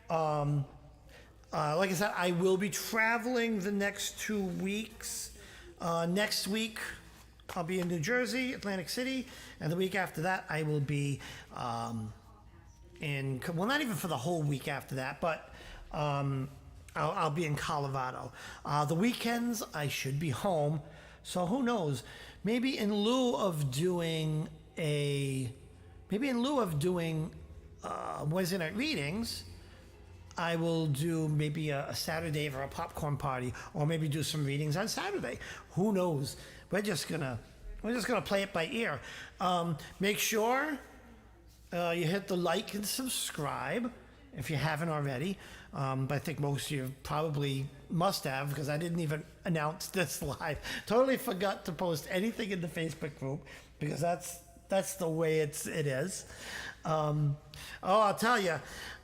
Like I said, I will be traveling the next 2 weeks. Next week, I'll be in New Jersey, Atlantic City, and the week after that, I will be not even for the whole week after that, but I'll be in Colorado. The weekends, I should be home, so who knows? Maybe in lieu of doing Wednesday night readings, I will do maybe a Saturday for a popcorn party, or maybe do some readings on Saturday. Who knows? We're just gonna play it by ear. Make sure you hit the like and subscribe if you haven't already. But I think most of you probably must have, because I didn't even announce this live. Totally forgot to post anything in the Facebook group, because that's the way it is. I'll tell you,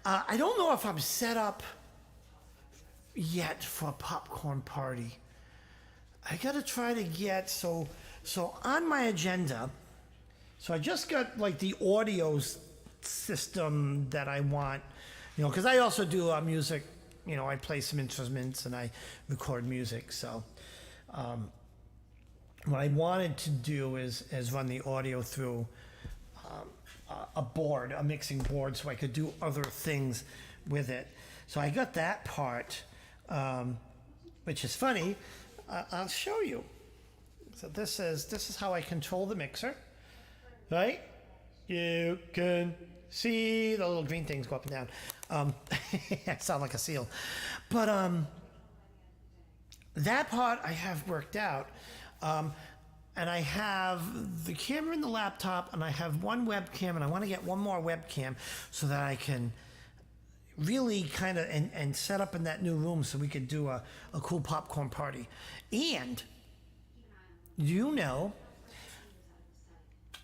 I don't know if I'm set up yet for a popcorn party. I gotta try to get so on my agenda. So I just got like the audio system that I want, you know, because I also do music. You know, I play some instruments and I record music. So what I wanted to do is run the audio through a mixing board, so I could do other things with it. So I got that part, which is funny. I'll show you. So this is how I control the mixer, right? You can see the little green things go up and down. I sound like a seal, but that part I have worked out. And I have the camera in the laptop, and I have one webcam, and I want to get one more webcam so that I can really kind of and set up in that new room so we could do a cool popcorn party. And you know,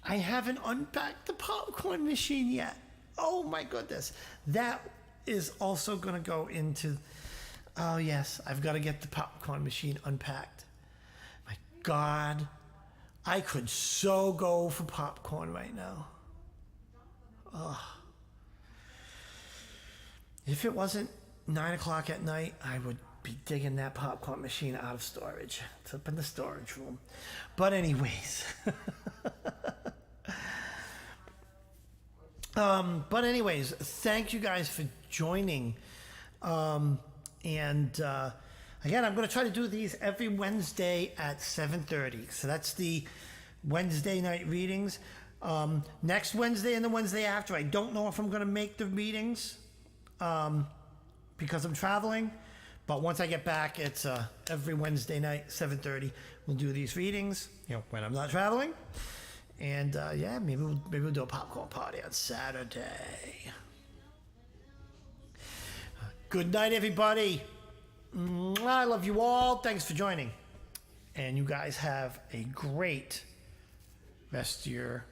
I haven't unpacked the popcorn machine yet. Oh my goodness. That is also going to go into, oh yes, I've got to get the popcorn machine unpacked. My God. I could so go for popcorn right now. Ugh. If it wasn't 9 o'clock at night, I would be digging that popcorn machine out of storage. It's up in the storage room. But anyways. thank you guys for joining. Again, I'm going to try to do these every Wednesday at 7:30. So that's the Wednesday night readings. Next Wednesday and the Wednesday after, I don't know if I'm going to make the meetings because I'm traveling. But once I get back, it's every Wednesday night, 7:30. We'll do these readings, when I'm not traveling. And maybe we'll do a popcorn party on Saturday. Good night, everybody. I love you all. Thanks for joining. And you guys have a great rest of your